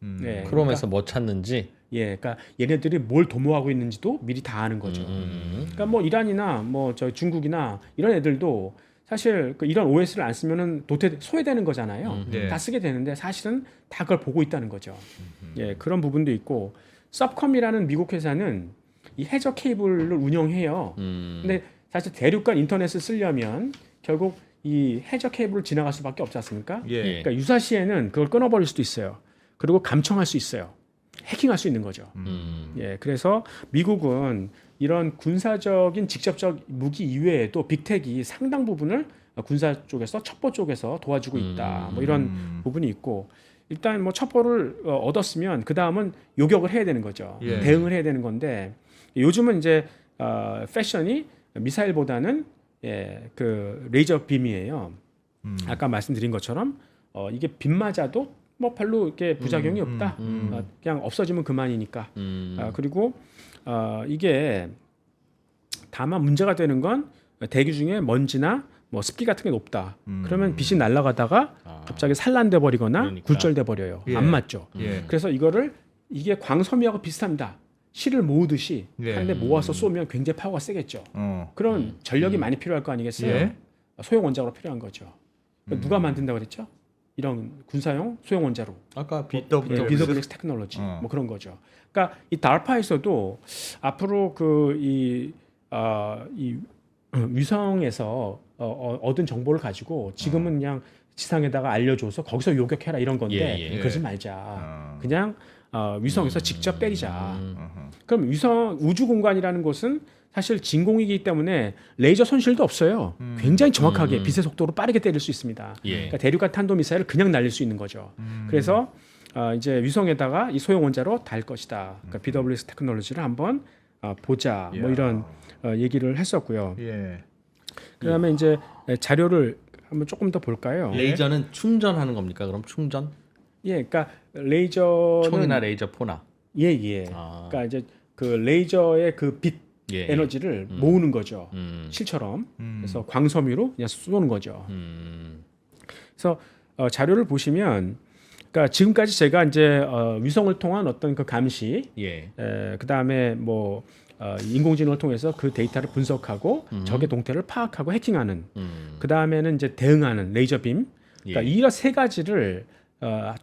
[SPEAKER 4] 네,
[SPEAKER 3] 크롬에서 뭐 찾는지.
[SPEAKER 4] 예, 그러니까 얘네들이 뭘 도모하고 있는지도 미리 다 아는 거죠. 그러니까 뭐 이란이나 뭐 저 중국이나 이런 애들도 사실 그 이런 OS를 안 쓰면은 소외되는 거잖아요.
[SPEAKER 2] 네.
[SPEAKER 4] 다 쓰게 되는데 사실은 다 그걸 보고 있다는 거죠. 예, 그런 부분도 있고 서브컴이라는 미국 회사는 이 해저 케이블을 운영해요. 근데 사실 대륙간 인터넷을 쓰려면 결국 이 해저 케이블을 지나갈 수밖에 없지 않습니까?
[SPEAKER 2] 예.
[SPEAKER 4] 그러니까 유사시에는 그걸 끊어버릴 수도 있어요. 그리고 감청할 수 있어요. 해킹할 수 있는 거죠. 예, 그래서 미국은 이런 군사적인 직접적 무기 이외에도 빅텍이 상당 부분을 군사 쪽에서 첩보 쪽에서 도와주고 있다. 뭐 이런 부분이 있고 일단 뭐 첩보를 얻었으면 그 다음은 요격을 해야 되는 거죠.
[SPEAKER 2] 예.
[SPEAKER 4] 대응을 해야 되는 건데 요즘은 이제 패션이 미사일보다는 예, 그 레이저 빔이에요. 아까 말씀드린 것처럼 이게 빔 맞아도 뭐 별로 이렇게 부작용이 없다. 그냥 없어지면 그만이니까. 그리고 이게 다만 문제가 되는 건 대기 중에 먼지나 뭐 습기 같은 게 높다. 그러면 빛이 날아가다가 갑자기 산란돼 버리거나
[SPEAKER 3] 그러니까.
[SPEAKER 4] 굴절돼 버려요.
[SPEAKER 2] 예.
[SPEAKER 4] 안 맞죠.
[SPEAKER 2] 예.
[SPEAKER 4] 그래서 이게 광섬유하고 비슷합니다. 실을 모으듯이
[SPEAKER 2] 예.
[SPEAKER 4] 한 대 모아서 쏘면 굉장히 파워가 세겠죠. 그럼 전력이 많이 필요할 거 아니겠어요?
[SPEAKER 2] 예.
[SPEAKER 4] 소형 원자로 필요한 거죠. 누가 만든다고 그랬죠? 이런 군사용 소형 원자로.
[SPEAKER 3] 아까
[SPEAKER 2] BW.
[SPEAKER 4] BWX 테크놀로지
[SPEAKER 2] 어.
[SPEAKER 4] 뭐 그런 거죠. 그러니까 이 달파에서도 앞으로 이 위성에서 얻은 정보를 가지고 지금은 그냥 지상에다가 알려줘서 거기서 요격해라 이런 건데
[SPEAKER 3] 예, 예.
[SPEAKER 4] 그러지 말자. 그냥 위성에서 직접 때리자.
[SPEAKER 2] 음.
[SPEAKER 4] 그럼 우주 공간이라는 곳은 사실 진공이기 때문에 레이저 손실도 없어요. 굉장히 정확하게 빛의 속도로 빠르게 때릴 수 있습니다.
[SPEAKER 3] 예.
[SPEAKER 4] 그러니까 대륙간 탄도 미사일을 그냥 날릴 수 있는 거죠. 그래서 이제 위성에다가 이 소형 원자로 달 것이다. 그러니까 BWX 테크놀로지를 한번 보자. 뭐
[SPEAKER 2] 이야.
[SPEAKER 4] 이런 얘기를 했었고요.
[SPEAKER 2] 예.
[SPEAKER 4] 그다음에 이제 자료를 한번 조금 더 볼까요?
[SPEAKER 3] 레이저는 충전하는 겁니까? 그럼 충전?
[SPEAKER 4] 예, 그러니까 레이저는
[SPEAKER 3] 총이나 레이저 포나.
[SPEAKER 4] 예.
[SPEAKER 3] 아.
[SPEAKER 4] 그러니까 이제 그 레이저의 그 빛
[SPEAKER 3] 예.
[SPEAKER 4] 에너지를 모으는 거죠.
[SPEAKER 3] 음.
[SPEAKER 4] 실처럼. 그래서 광섬유로 그냥 쏘는 거죠.
[SPEAKER 3] 음.
[SPEAKER 4] 그래서 자료를 보시면, 그러니까 지금까지 제가 이제 위성을 통한 어떤 그 감시,
[SPEAKER 3] 예.
[SPEAKER 4] 그 다음에 뭐 인공지능을 통해서 그 데이터를 분석하고 적의 동태를 파악하고 해킹하는. 그 다음에는 이제 대응하는 레이저 빔. 그러니까
[SPEAKER 3] 예.
[SPEAKER 4] 이런 세 가지를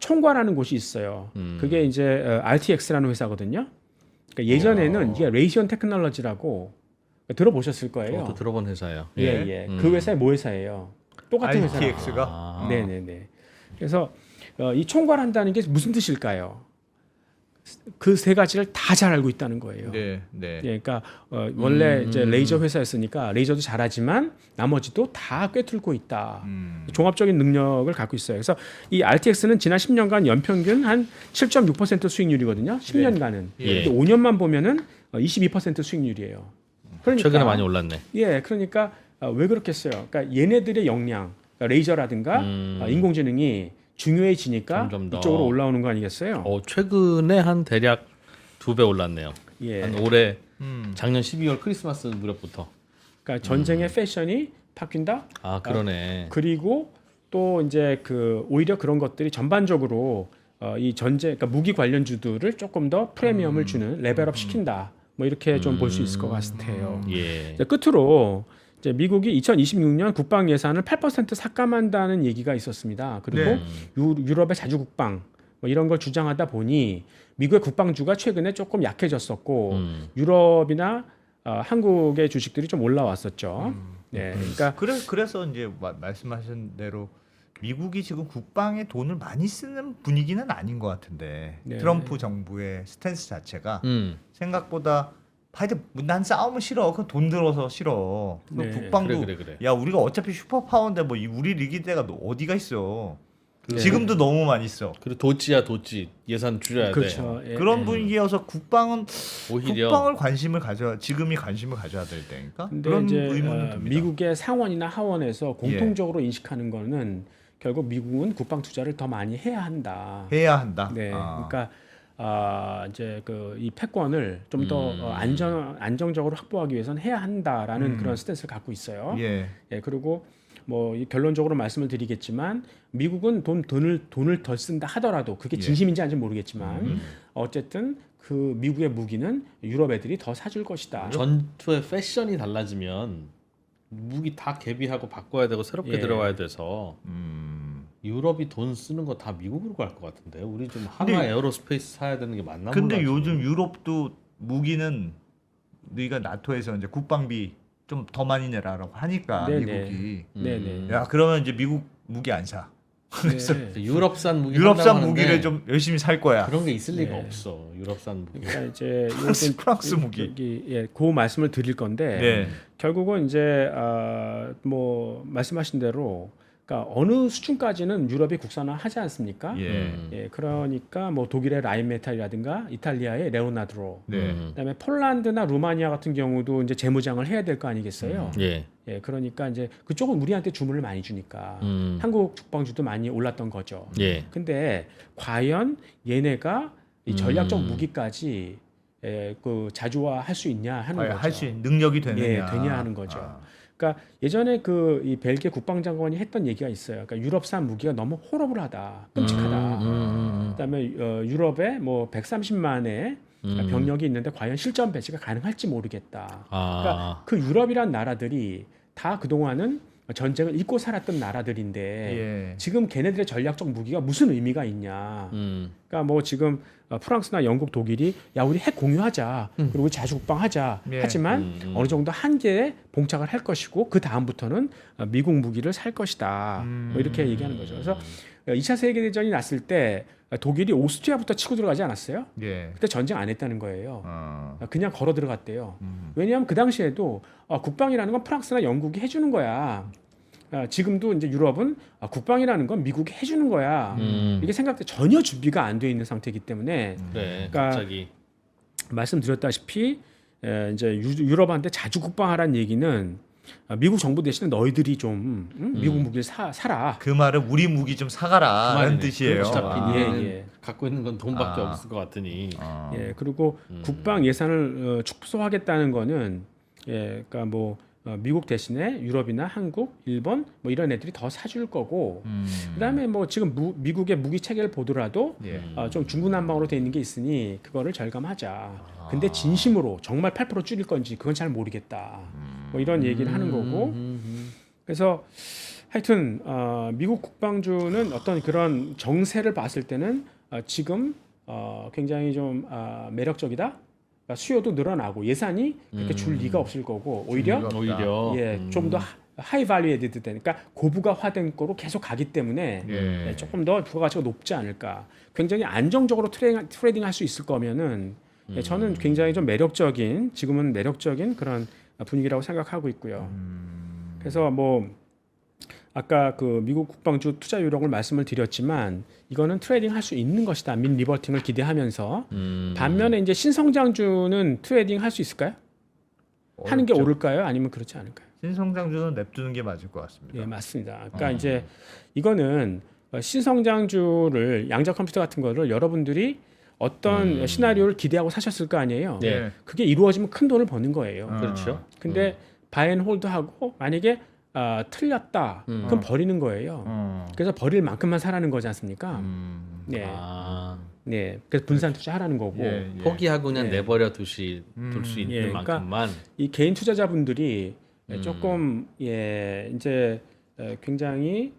[SPEAKER 4] 총괄하는 곳이 있어요. 그게 이제 RTX라는 회사거든요. 그러니까 예전에는 이게 레이션 테크놀로지라고 들어보셨을 거예요.
[SPEAKER 3] 저도 들어본 회사예요.
[SPEAKER 4] 예. 그 회사의 모 회사예요. 똑같은 회사.
[SPEAKER 2] RTX가
[SPEAKER 4] 네네네. 그래서 이 총괄한다는 게 무슨 뜻일까요? 그 세 가지를 다 잘 알고 있다는 거예요.
[SPEAKER 2] 네, 네.
[SPEAKER 4] 예, 그러니까 원래 이제 레이저 회사였으니까 레이저도 잘하지만 나머지도 다 꿰뚫고 있다. 종합적인 능력을 갖고 있어요. 그래서 이 RTX는 지난 10년간 연평균 한 7.6% 수익률이거든요. 10년간은.
[SPEAKER 3] 예.
[SPEAKER 4] 근데 5년만 보면은 22% 수익률이에요. 그러니까
[SPEAKER 3] 최근에 많이 올랐네.
[SPEAKER 4] 예, 그러니까 왜 그렇겠어요? 그러니까 얘네들의 역량, 그러니까 레이저라든가 인공지능이 중요해지니까
[SPEAKER 3] 점점 더.
[SPEAKER 4] 이쪽으로 올라오는 거 아니겠어요?
[SPEAKER 3] 최근에 한 대략 2배 올랐네요.
[SPEAKER 4] 예.
[SPEAKER 3] 한 올해 작년 12월 크리스마스 무렵부터.
[SPEAKER 4] 그러니까 전쟁의 패션이 바뀐다.
[SPEAKER 3] 아 그러네.
[SPEAKER 4] 그리고 또 이제 그 오히려 그런 것들이 전반적으로 이 전쟁, 그러니까 무기 관련주들을 조금 더 프리미엄을 주는 레벨업 시킨다. 뭐 이렇게 좀 볼 수 있을 것 같아요.
[SPEAKER 3] 예.
[SPEAKER 4] 이제 끝으로 이제 미국이 2026년 국방 예산을 8% 삭감한다는 얘기가 있었습니다. 그리고
[SPEAKER 2] 네.
[SPEAKER 4] 유럽의 자주 국방 뭐 이런 걸 주장하다 보니 미국의 국방주가 최근에 조금 약해졌었고 유럽이나 한국의 주식들이 좀 올라왔었죠. 네, 그러니까
[SPEAKER 2] 그래서 이제 말씀하신 대로 미국이 지금 국방에 돈을 많이 쓰는 분위기는 아닌 것 같은데
[SPEAKER 4] 네.
[SPEAKER 2] 트럼프 정부의 스탠스 자체가
[SPEAKER 3] 음.
[SPEAKER 2] 생각보다 하여튼 난 싸우면 싫어. 그 돈 들어서 싫어. 그
[SPEAKER 4] 네.
[SPEAKER 2] 국방도
[SPEAKER 3] 그래.
[SPEAKER 2] 야 우리가 어차피 슈퍼파워인데 뭐 우리 리기대가 어디가 있어.
[SPEAKER 4] 네.
[SPEAKER 2] 지금도 너무 많이 써.
[SPEAKER 3] 그리고 도찌야 도찌 예산 줄여야
[SPEAKER 4] 그렇죠. 예,
[SPEAKER 2] 그런
[SPEAKER 4] 예.
[SPEAKER 2] 분위기여서 국방은
[SPEAKER 3] 오히려
[SPEAKER 2] 국방을 관심을 가져야 될 때니까
[SPEAKER 4] 근데
[SPEAKER 2] 그런
[SPEAKER 4] 이제
[SPEAKER 2] 의문은 듭니다.
[SPEAKER 4] 미국의 상원이나 하원에서 공통적으로 인식하는 거는 결국 미국은 국방 투자를 더 많이 해야 한다.
[SPEAKER 2] 해야 한다.
[SPEAKER 4] 네,
[SPEAKER 2] 아.
[SPEAKER 4] 그러니까 이제 그 이 패권을 좀 더 안정적으로 확보하기 위해서는 해야 한다라는 그런 스탠스를 갖고 있어요.
[SPEAKER 2] 예.
[SPEAKER 4] 예, 그리고 뭐 결론적으로 말씀을 드리겠지만 미국은 돈을 덜 쓴다 하더라도 그게
[SPEAKER 2] 예.
[SPEAKER 4] 진심인지 아닌지 모르겠지만 어쨌든 그 미국의 무기는 유럽 애들이 더 사줄 것이다.
[SPEAKER 3] 전투의 패션이 달라지면 무기 다 개비하고 바꿔야 되고 새롭게
[SPEAKER 4] 예.
[SPEAKER 3] 들어가야 돼서 유럽이 돈 쓰는 거 다 미국으로 갈 것 같은데 우리 좀 하나
[SPEAKER 2] 근데-
[SPEAKER 3] 에어로스페이스 사야 되는 게 맞나
[SPEAKER 2] 근데
[SPEAKER 3] 몰라,
[SPEAKER 2] 요즘
[SPEAKER 3] 지금.
[SPEAKER 2] 유럽도 무기는 너희가 나토에서 이제 국방비 좀 더 많이 내라라고 하니까
[SPEAKER 4] 네네.
[SPEAKER 2] 미국이
[SPEAKER 4] 네네.
[SPEAKER 2] 야 그러면 이제 미국 무기 안 사. 그래서
[SPEAKER 4] 네.
[SPEAKER 3] 유럽산 무기
[SPEAKER 2] 유럽산
[SPEAKER 3] 한다고
[SPEAKER 2] 무기를
[SPEAKER 3] 하는데
[SPEAKER 2] 좀 열심히 살 거야.
[SPEAKER 3] 그런 게 있을 리가
[SPEAKER 4] 네.
[SPEAKER 3] 없어 유럽산 무기.
[SPEAKER 4] 그러니까 이제
[SPEAKER 2] 프랑스 무기.
[SPEAKER 4] 그 말씀을 드릴 건데
[SPEAKER 2] 네.
[SPEAKER 4] 결국은 이제 뭐 말씀하신 대로 그러니까 어느 수준까지는 유럽이 국산화하지 않습니까?
[SPEAKER 2] 예.
[SPEAKER 4] 예, 그러니까 뭐 독일의 라인메탈이라든가 이탈리아의 레오나드로,
[SPEAKER 2] 네.
[SPEAKER 4] 그다음에 폴란드나 루마니아 같은 경우도 이제 재무장을 해야 될 거 아니겠어요?
[SPEAKER 3] 예.
[SPEAKER 4] 예, 그러니까 이제 그쪽은 우리한테 주문을 많이 주니까 한국 국방주도 많이 올랐던 거죠.
[SPEAKER 3] 예.
[SPEAKER 4] 근데 과연 얘네가 이 전략적 무기까지 그 자주화할 수 있냐 하는 거죠.
[SPEAKER 2] 할수 있는 능력이 되느냐.
[SPEAKER 4] 예, 되냐 하는 거죠. 그러니까 예전에 그 이 벨기에 국방장관이 했던 얘기가 있어요. 그러니까 유럽산 무기가 너무 호러블하다, 끔찍하다. 그다음에 유럽에 뭐 130만의 병력이 있는데 과연 실전 배치가 가능할지 모르겠다. 그러니까 그 유럽이란 나라들이 다 그동안은 전쟁을 잊고 살았던 나라들인데
[SPEAKER 2] 예.
[SPEAKER 4] 지금 걔네들의 전략적 무기가 무슨 의미가 있냐. 그러니까 뭐 지금 프랑스나 영국, 독일이 야 우리 핵 공유하자, 그리고 자주국방하자.
[SPEAKER 2] 예.
[SPEAKER 4] 하지만 어느 정도 한계에 봉착을 할 것이고 그 다음부터는 미국 무기를 살 것이다. 뭐 이렇게 얘기하는 거죠. 그래서 2차 세계대전이 났을 때 독일이 오스트리아부터 치고 들어가지 않았어요?
[SPEAKER 2] 예.
[SPEAKER 4] 그때 전쟁 안 했다는 거예요. 그냥 걸어 들어갔대요. 왜냐하면 그 당시에도 국방이라는 건 프랑스나 영국이 해주는 거야. 지금도 이제 유럽은 국방이라는 건 미국이 해주는 거야. 이게 생각때 전혀 준비가 안 돼 있는 상태이기 때문에
[SPEAKER 3] 그래
[SPEAKER 4] 그러니까
[SPEAKER 3] 갑자기
[SPEAKER 4] 말씀드렸다시피 이제 유럽한테 자주 국방하라는 얘기는 미국 정부 대신에 너희들이 좀 미국 무기를 사라.
[SPEAKER 2] 그 말은 우리 무기 좀 사가라 라는
[SPEAKER 3] 말이네.
[SPEAKER 2] 뜻이에요.
[SPEAKER 3] 어차피
[SPEAKER 4] 예,
[SPEAKER 3] 니네는
[SPEAKER 4] 예.
[SPEAKER 3] 갖고 있는 건 돈밖에 없을 것 같으니.
[SPEAKER 4] 예, 그리고 국방 예산을 축소하겠다는 거는 그러니까 뭐 미국 대신에 유럽이나 한국, 일본 뭐 이런 애들이 더 사줄 거고 그다음에 뭐 지금 미국의 무기 체계를 보더라도
[SPEAKER 2] 예.
[SPEAKER 4] 좀 중구난방으로 돼 있는 게 있으니 그거를 절감하자. 근데 진심으로 정말 8% 줄일 건지 그건 잘 모르겠다. 뭐 이런 얘기를 하는 거고. 그래서 하여튼 미국 국방주는 어떤 그런 정세를 봤을 때는 지금 굉장히 좀 매력적이다. 그러니까 수요도 늘어나고 예산이 그렇게 줄 리가 없을 거고 오히려 좀 더 하이 발류 에디드 되니까 고부가화된 거로 계속 가기 때문에
[SPEAKER 2] 예.
[SPEAKER 4] 조금 더 부가가치가 높지 않을까. 굉장히 안정적으로 트레이딩 할 수 있을 거면은 저는 굉장히 좀 매력적인 지금은 매력적인 그런 분위기라고 생각하고 있고요. 그래서 뭐 아까 그 미국 국방주 투자 요령을 말씀을 드렸지만 이거는 트레이딩 할 수 있는 것이다. 민 리버팅을 기대하면서 반면에 이제 신성장주는 트레이딩 할 수 있을까요? 하는 게
[SPEAKER 2] 어렵죠.
[SPEAKER 4] 옳을까요? 아니면 그렇지 않을까요?
[SPEAKER 2] 신성장주는 냅두는 게 맞을 것 같습니다.
[SPEAKER 4] 예, 맞습니다. 그러니까 이제 이거는 신성장주를 양자 컴퓨터 같은 거를 여러분들이 어떤 시나리오를 기대하고 사셨을 거 아니에요.
[SPEAKER 2] 네.
[SPEAKER 4] 그게 이루어지면 큰 돈을 버는 거예요.
[SPEAKER 3] 그렇죠.
[SPEAKER 4] 근데 바이앤홀드하고 만약에 틀렸다, 그럼 버리는 거예요. 그래서 버릴 만큼만 사라는 거지 않습니까? 네, 네. 그래서 분산 투자하라는 거고.
[SPEAKER 2] 예, 예.
[SPEAKER 3] 포기하고 그냥
[SPEAKER 4] 예.
[SPEAKER 3] 내버려 둘 수 있는
[SPEAKER 4] 예, 그러니까
[SPEAKER 3] 만큼만.
[SPEAKER 4] 이 개인 투자자분들이 조금 이제 굉장히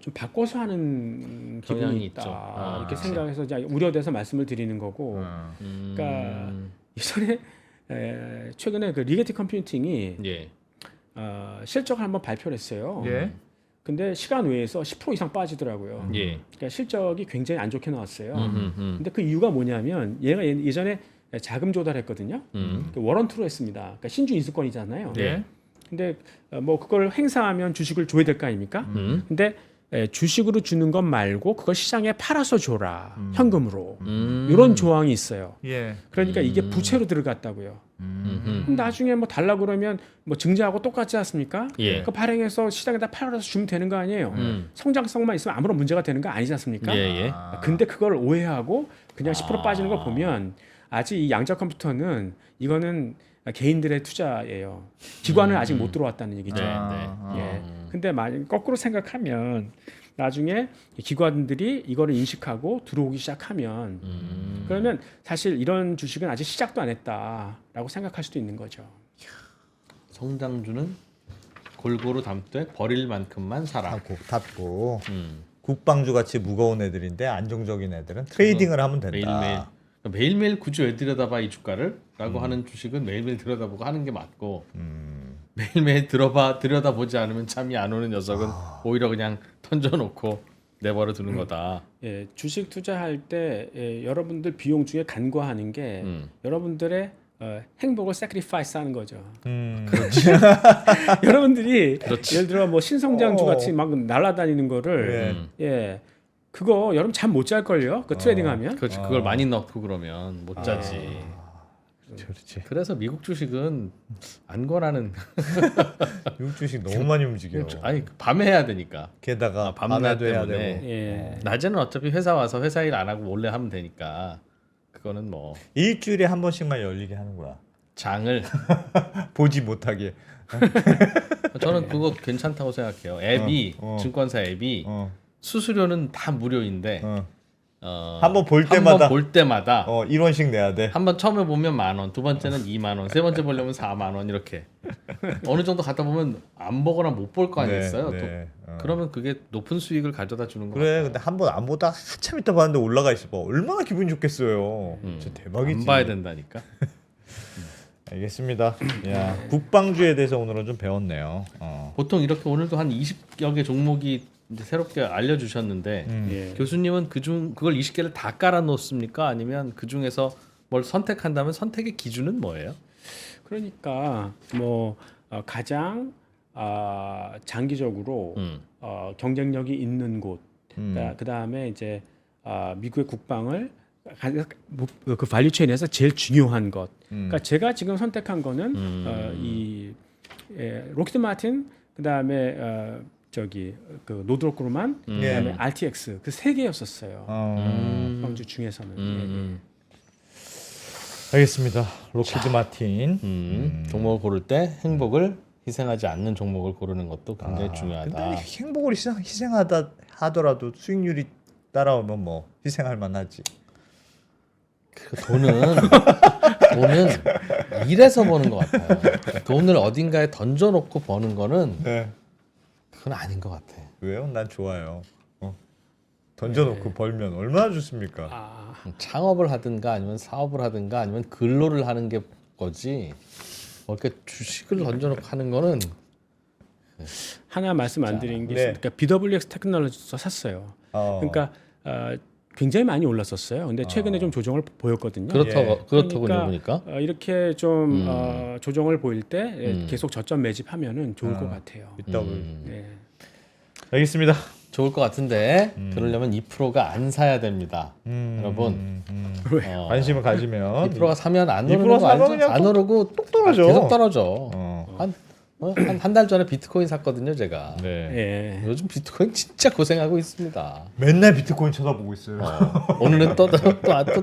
[SPEAKER 4] 좀 바꿔서 하는 기분이
[SPEAKER 3] 경향이
[SPEAKER 4] 있다.
[SPEAKER 3] 있죠.
[SPEAKER 4] 이렇게
[SPEAKER 3] 그치.
[SPEAKER 4] 생각해서 이제 우려돼서 말씀을 드리는 거고. 그러니까 예전에 최근에 그 리게티 컴퓨팅이
[SPEAKER 3] 예.
[SPEAKER 4] 실적을 한번 발표를 했어요.
[SPEAKER 2] 예.
[SPEAKER 4] 근데 시간 외에서 10% 이상 빠지더라고요.
[SPEAKER 3] 예.
[SPEAKER 4] 그러니까 실적이 굉장히 안 좋게 나왔어요.
[SPEAKER 3] 음.
[SPEAKER 4] 근데 그 이유가 뭐냐면 얘가 예전에 자금 조달했거든요. 그 워런트로 했습니다. 그러니까 신주 인수권이잖아요.
[SPEAKER 3] 예.
[SPEAKER 4] 근데 뭐 그걸 행사하면 주식을 줘야 될 거 아닙니까? 근데 주식으로 주는 것 말고 그걸 시장에 팔아서 줘라 현금으로 이런 조항이 있어요.
[SPEAKER 2] 예.
[SPEAKER 4] 그러니까 이게 부채로 들어갔다고요. 그럼 나중에 뭐 달라 그러면 뭐 증자하고 똑같지 않습니까?
[SPEAKER 3] 예.
[SPEAKER 4] 그 발행해서 시장에다 팔아서 주면 되는 거 아니에요. 성장성만 있으면 아무런 문제가 되는 거 아니지 않습니까?
[SPEAKER 3] 예.
[SPEAKER 4] 근데 그걸 오해하고 그냥 10% 빠지는 걸 보면 아직 이 양자 컴퓨터는 이거는 개인들의 투자예요. 기관은 아직 못 들어왔다는 얘기죠. 예. 근데 만약 거꾸로 생각하면 나중에 기관들이 이거를 인식하고 들어오기 시작하면 그러면 사실 이런 주식은 아직 시작도 안 했다라고 생각할 수도 있는 거죠.
[SPEAKER 3] 성장주는 골고루 담되 버릴 만큼만 사라.
[SPEAKER 2] 닫고 국방주 같이 무거운 애들인데 안정적인 애들은 트레이딩을 하면 된다.
[SPEAKER 3] 매일매일. 매일매일 굳이 왜 들여다봐 이 주가를? 라고 하는 주식은 매일매일 들여다보고 하는 게 맞고 매일매일 들여다보지 않으면 잠이 안 오는 녀석은 오히려 그냥 던져놓고 내버려 두는 거다.
[SPEAKER 4] 예, 주식 투자할 때 여러분들 비용 중에 간과하는 게 여러분들의 행복을 sacrifice 하는 거죠. 여러분들이 예를 들어 뭐 신성장주 같이 막 날아다니는 거를 예. 그거 여러분 잠 못 잘 걸요. 그 트레이딩하면.
[SPEAKER 3] 그렇지. 그걸 많이 넣고 그러면 못 자지.
[SPEAKER 2] 그렇지.
[SPEAKER 3] 그래서 미국 주식은 안 권하는.
[SPEAKER 2] 미국 주식 너무 많이 움직여.
[SPEAKER 3] 아니 밤에 해야 되니까.
[SPEAKER 2] 게다가
[SPEAKER 3] 밤낮
[SPEAKER 2] 밤에도 해야
[SPEAKER 3] 때문에.
[SPEAKER 2] 되고.
[SPEAKER 4] 예.
[SPEAKER 3] 낮에는 어차피 회사 와서 회사 일 안 하고 몰래 하면 되니까. 그거는 뭐
[SPEAKER 2] 일주일에 한 번씩만 열리게 하는구나.
[SPEAKER 3] 장을
[SPEAKER 2] 보지 못하게.
[SPEAKER 3] 저는 그거 괜찮다고 생각해요. 앱이 증권사 앱이 수수료는 다 무료인데
[SPEAKER 2] 한번 볼 때마다 1원씩 내야 돼.
[SPEAKER 3] 한 번 처음에 보면 10,000원, 두 번째는 20,000원, 세 번째 보려면 40,000원 이렇게 어느 정도 가다 보면 안 보거나 못 볼 거 아니겠어요? 그러면 그게 높은 수익을 가져다 주는 거
[SPEAKER 2] 그래.
[SPEAKER 3] 같아요.
[SPEAKER 2] 근데 한 번 안 보다 한참 있다 봤는데 올라가 있어 봐. 얼마나 기분 좋겠어요. 진짜 대박이지.
[SPEAKER 3] 안 봐야 된다니까.
[SPEAKER 2] 알겠습니다. 야, 국방주에 대해서 오늘은 좀 배웠네요.
[SPEAKER 3] 보통 이렇게 오늘도 한 20여 개 종목이 이제 새롭게 알려주셨는데
[SPEAKER 4] 예.
[SPEAKER 3] 교수님은 그걸 20개를 다 깔아 놓습니까? 아니면 그 중에서 뭘 선택한다면 선택의 기준은 뭐예요?
[SPEAKER 4] 그러니까 뭐 가장 장기적으로 경쟁력이 있는 곳, 그 다음에 이제 미국의 국방을 그 밸류체인에서 제일 중요한 것. 그러니까 제가 지금 선택한 거는 로키드 마틴, 그 다음에 저기 그 노드롭 그루만, 그다음에 RTX 그 세 개였었어요. 국방주 중에서는.
[SPEAKER 2] 알겠습니다. 로키드 마틴.
[SPEAKER 3] 종목을 고를 때 행복을 희생하지 않는 종목을 고르는 것도 굉장히 중요하다.
[SPEAKER 2] 근데 행복을 희생하다 하더라도 수익률이 따라오면 뭐 희생할 만하지.
[SPEAKER 3] 돈은 일해서 버는 것 같아요. 돈을 어딘가에 던져놓고 버는 거는 그건 아닌 것 같아.
[SPEAKER 2] 왜요? 난 좋아요. 던져놓고 벌면 얼마나 좋습니까?
[SPEAKER 3] 창업을 하든가 아니면 사업을 하든가 아니면 근로를 하는 게 거지. 이렇게 주식을 던져놓고 하는 거는
[SPEAKER 4] 하나 말씀 안 드린 게
[SPEAKER 2] 네.
[SPEAKER 4] 있으니까 BWX 테크놀로지에서 샀어요. 그러니까 굉장히 많이 올랐었어요. 근데 최근에 좀 조정을 보였거든요.
[SPEAKER 3] 그렇더군요.
[SPEAKER 4] 그러니까
[SPEAKER 3] 보니까
[SPEAKER 4] 이렇게 좀 조정을 보일 때 계속 저점 매집하면은 좋을 것 같아요. 네.
[SPEAKER 2] 알겠습니다.
[SPEAKER 3] 좋을 것 같은데 그러려면 2%가 안 사야 됩니다. 여러분
[SPEAKER 2] 관심을 가지면
[SPEAKER 3] 2%가 사면 안
[SPEAKER 2] 2%
[SPEAKER 3] 오르는 거
[SPEAKER 2] 사면
[SPEAKER 3] 알죠?
[SPEAKER 2] 그냥
[SPEAKER 3] 안 오르고
[SPEAKER 2] 똑 떨어져.
[SPEAKER 3] 계속 떨어져. 한 달 전에 비트코인 샀거든요, 제가.
[SPEAKER 2] 네.
[SPEAKER 4] 예.
[SPEAKER 3] 요즘 비트코인 진짜 고생하고 있습니다.
[SPEAKER 2] 맨날 비트코인 쳐다보고 있어요.
[SPEAKER 3] 오늘은 또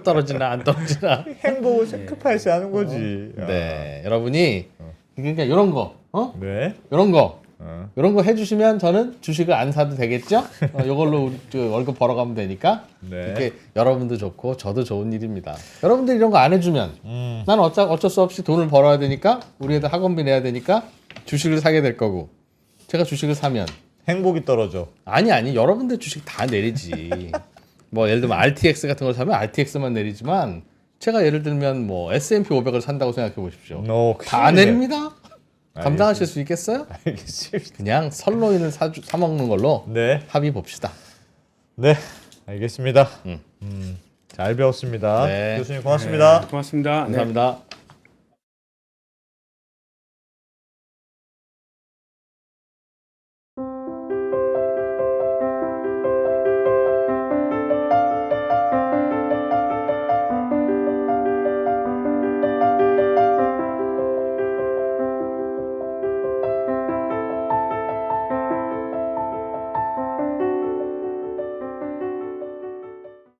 [SPEAKER 3] 떨어지나 안 떨어지나.
[SPEAKER 2] 행복을 생크파이스 하는 거지.
[SPEAKER 3] 네, 여러분이 그러니까 이런 거,
[SPEAKER 2] 네.
[SPEAKER 3] 이런 거 해주시면 저는 주식을 안 사도 되겠죠? 이걸로 월급 벌어가면 되니까.
[SPEAKER 2] 네.
[SPEAKER 3] 이렇게 여러분도 좋고 저도 좋은 일입니다. 여러분들 이런 거 안 해주면 나는 어쩔 수 없이 돈을 벌어야 되니까 우리 애들 학원비 내야 되니까 주식을 사게 될 거고 제가 주식을 사면
[SPEAKER 2] 행복이 떨어져.
[SPEAKER 3] 아니 여러분들 주식 다 내리지. 뭐 예를 들면 RTX 같은 걸 사면 RTX만 내리지만 제가 예를 들면 뭐 S&P 500을 산다고 생각해 보십시오. 다
[SPEAKER 2] 큰일이네.
[SPEAKER 3] 내립니다. 감당하실 수 있겠어요?
[SPEAKER 2] 알겠습니다.
[SPEAKER 3] 그냥 설로인을 사 먹는 걸로
[SPEAKER 2] 네,
[SPEAKER 3] 합의 봅시다.
[SPEAKER 2] 네, 알겠습니다. 잘 배웠습니다.
[SPEAKER 3] 네.
[SPEAKER 2] 교수님 고맙습니다.
[SPEAKER 4] 고맙습니다. 네.
[SPEAKER 3] 감사합니다.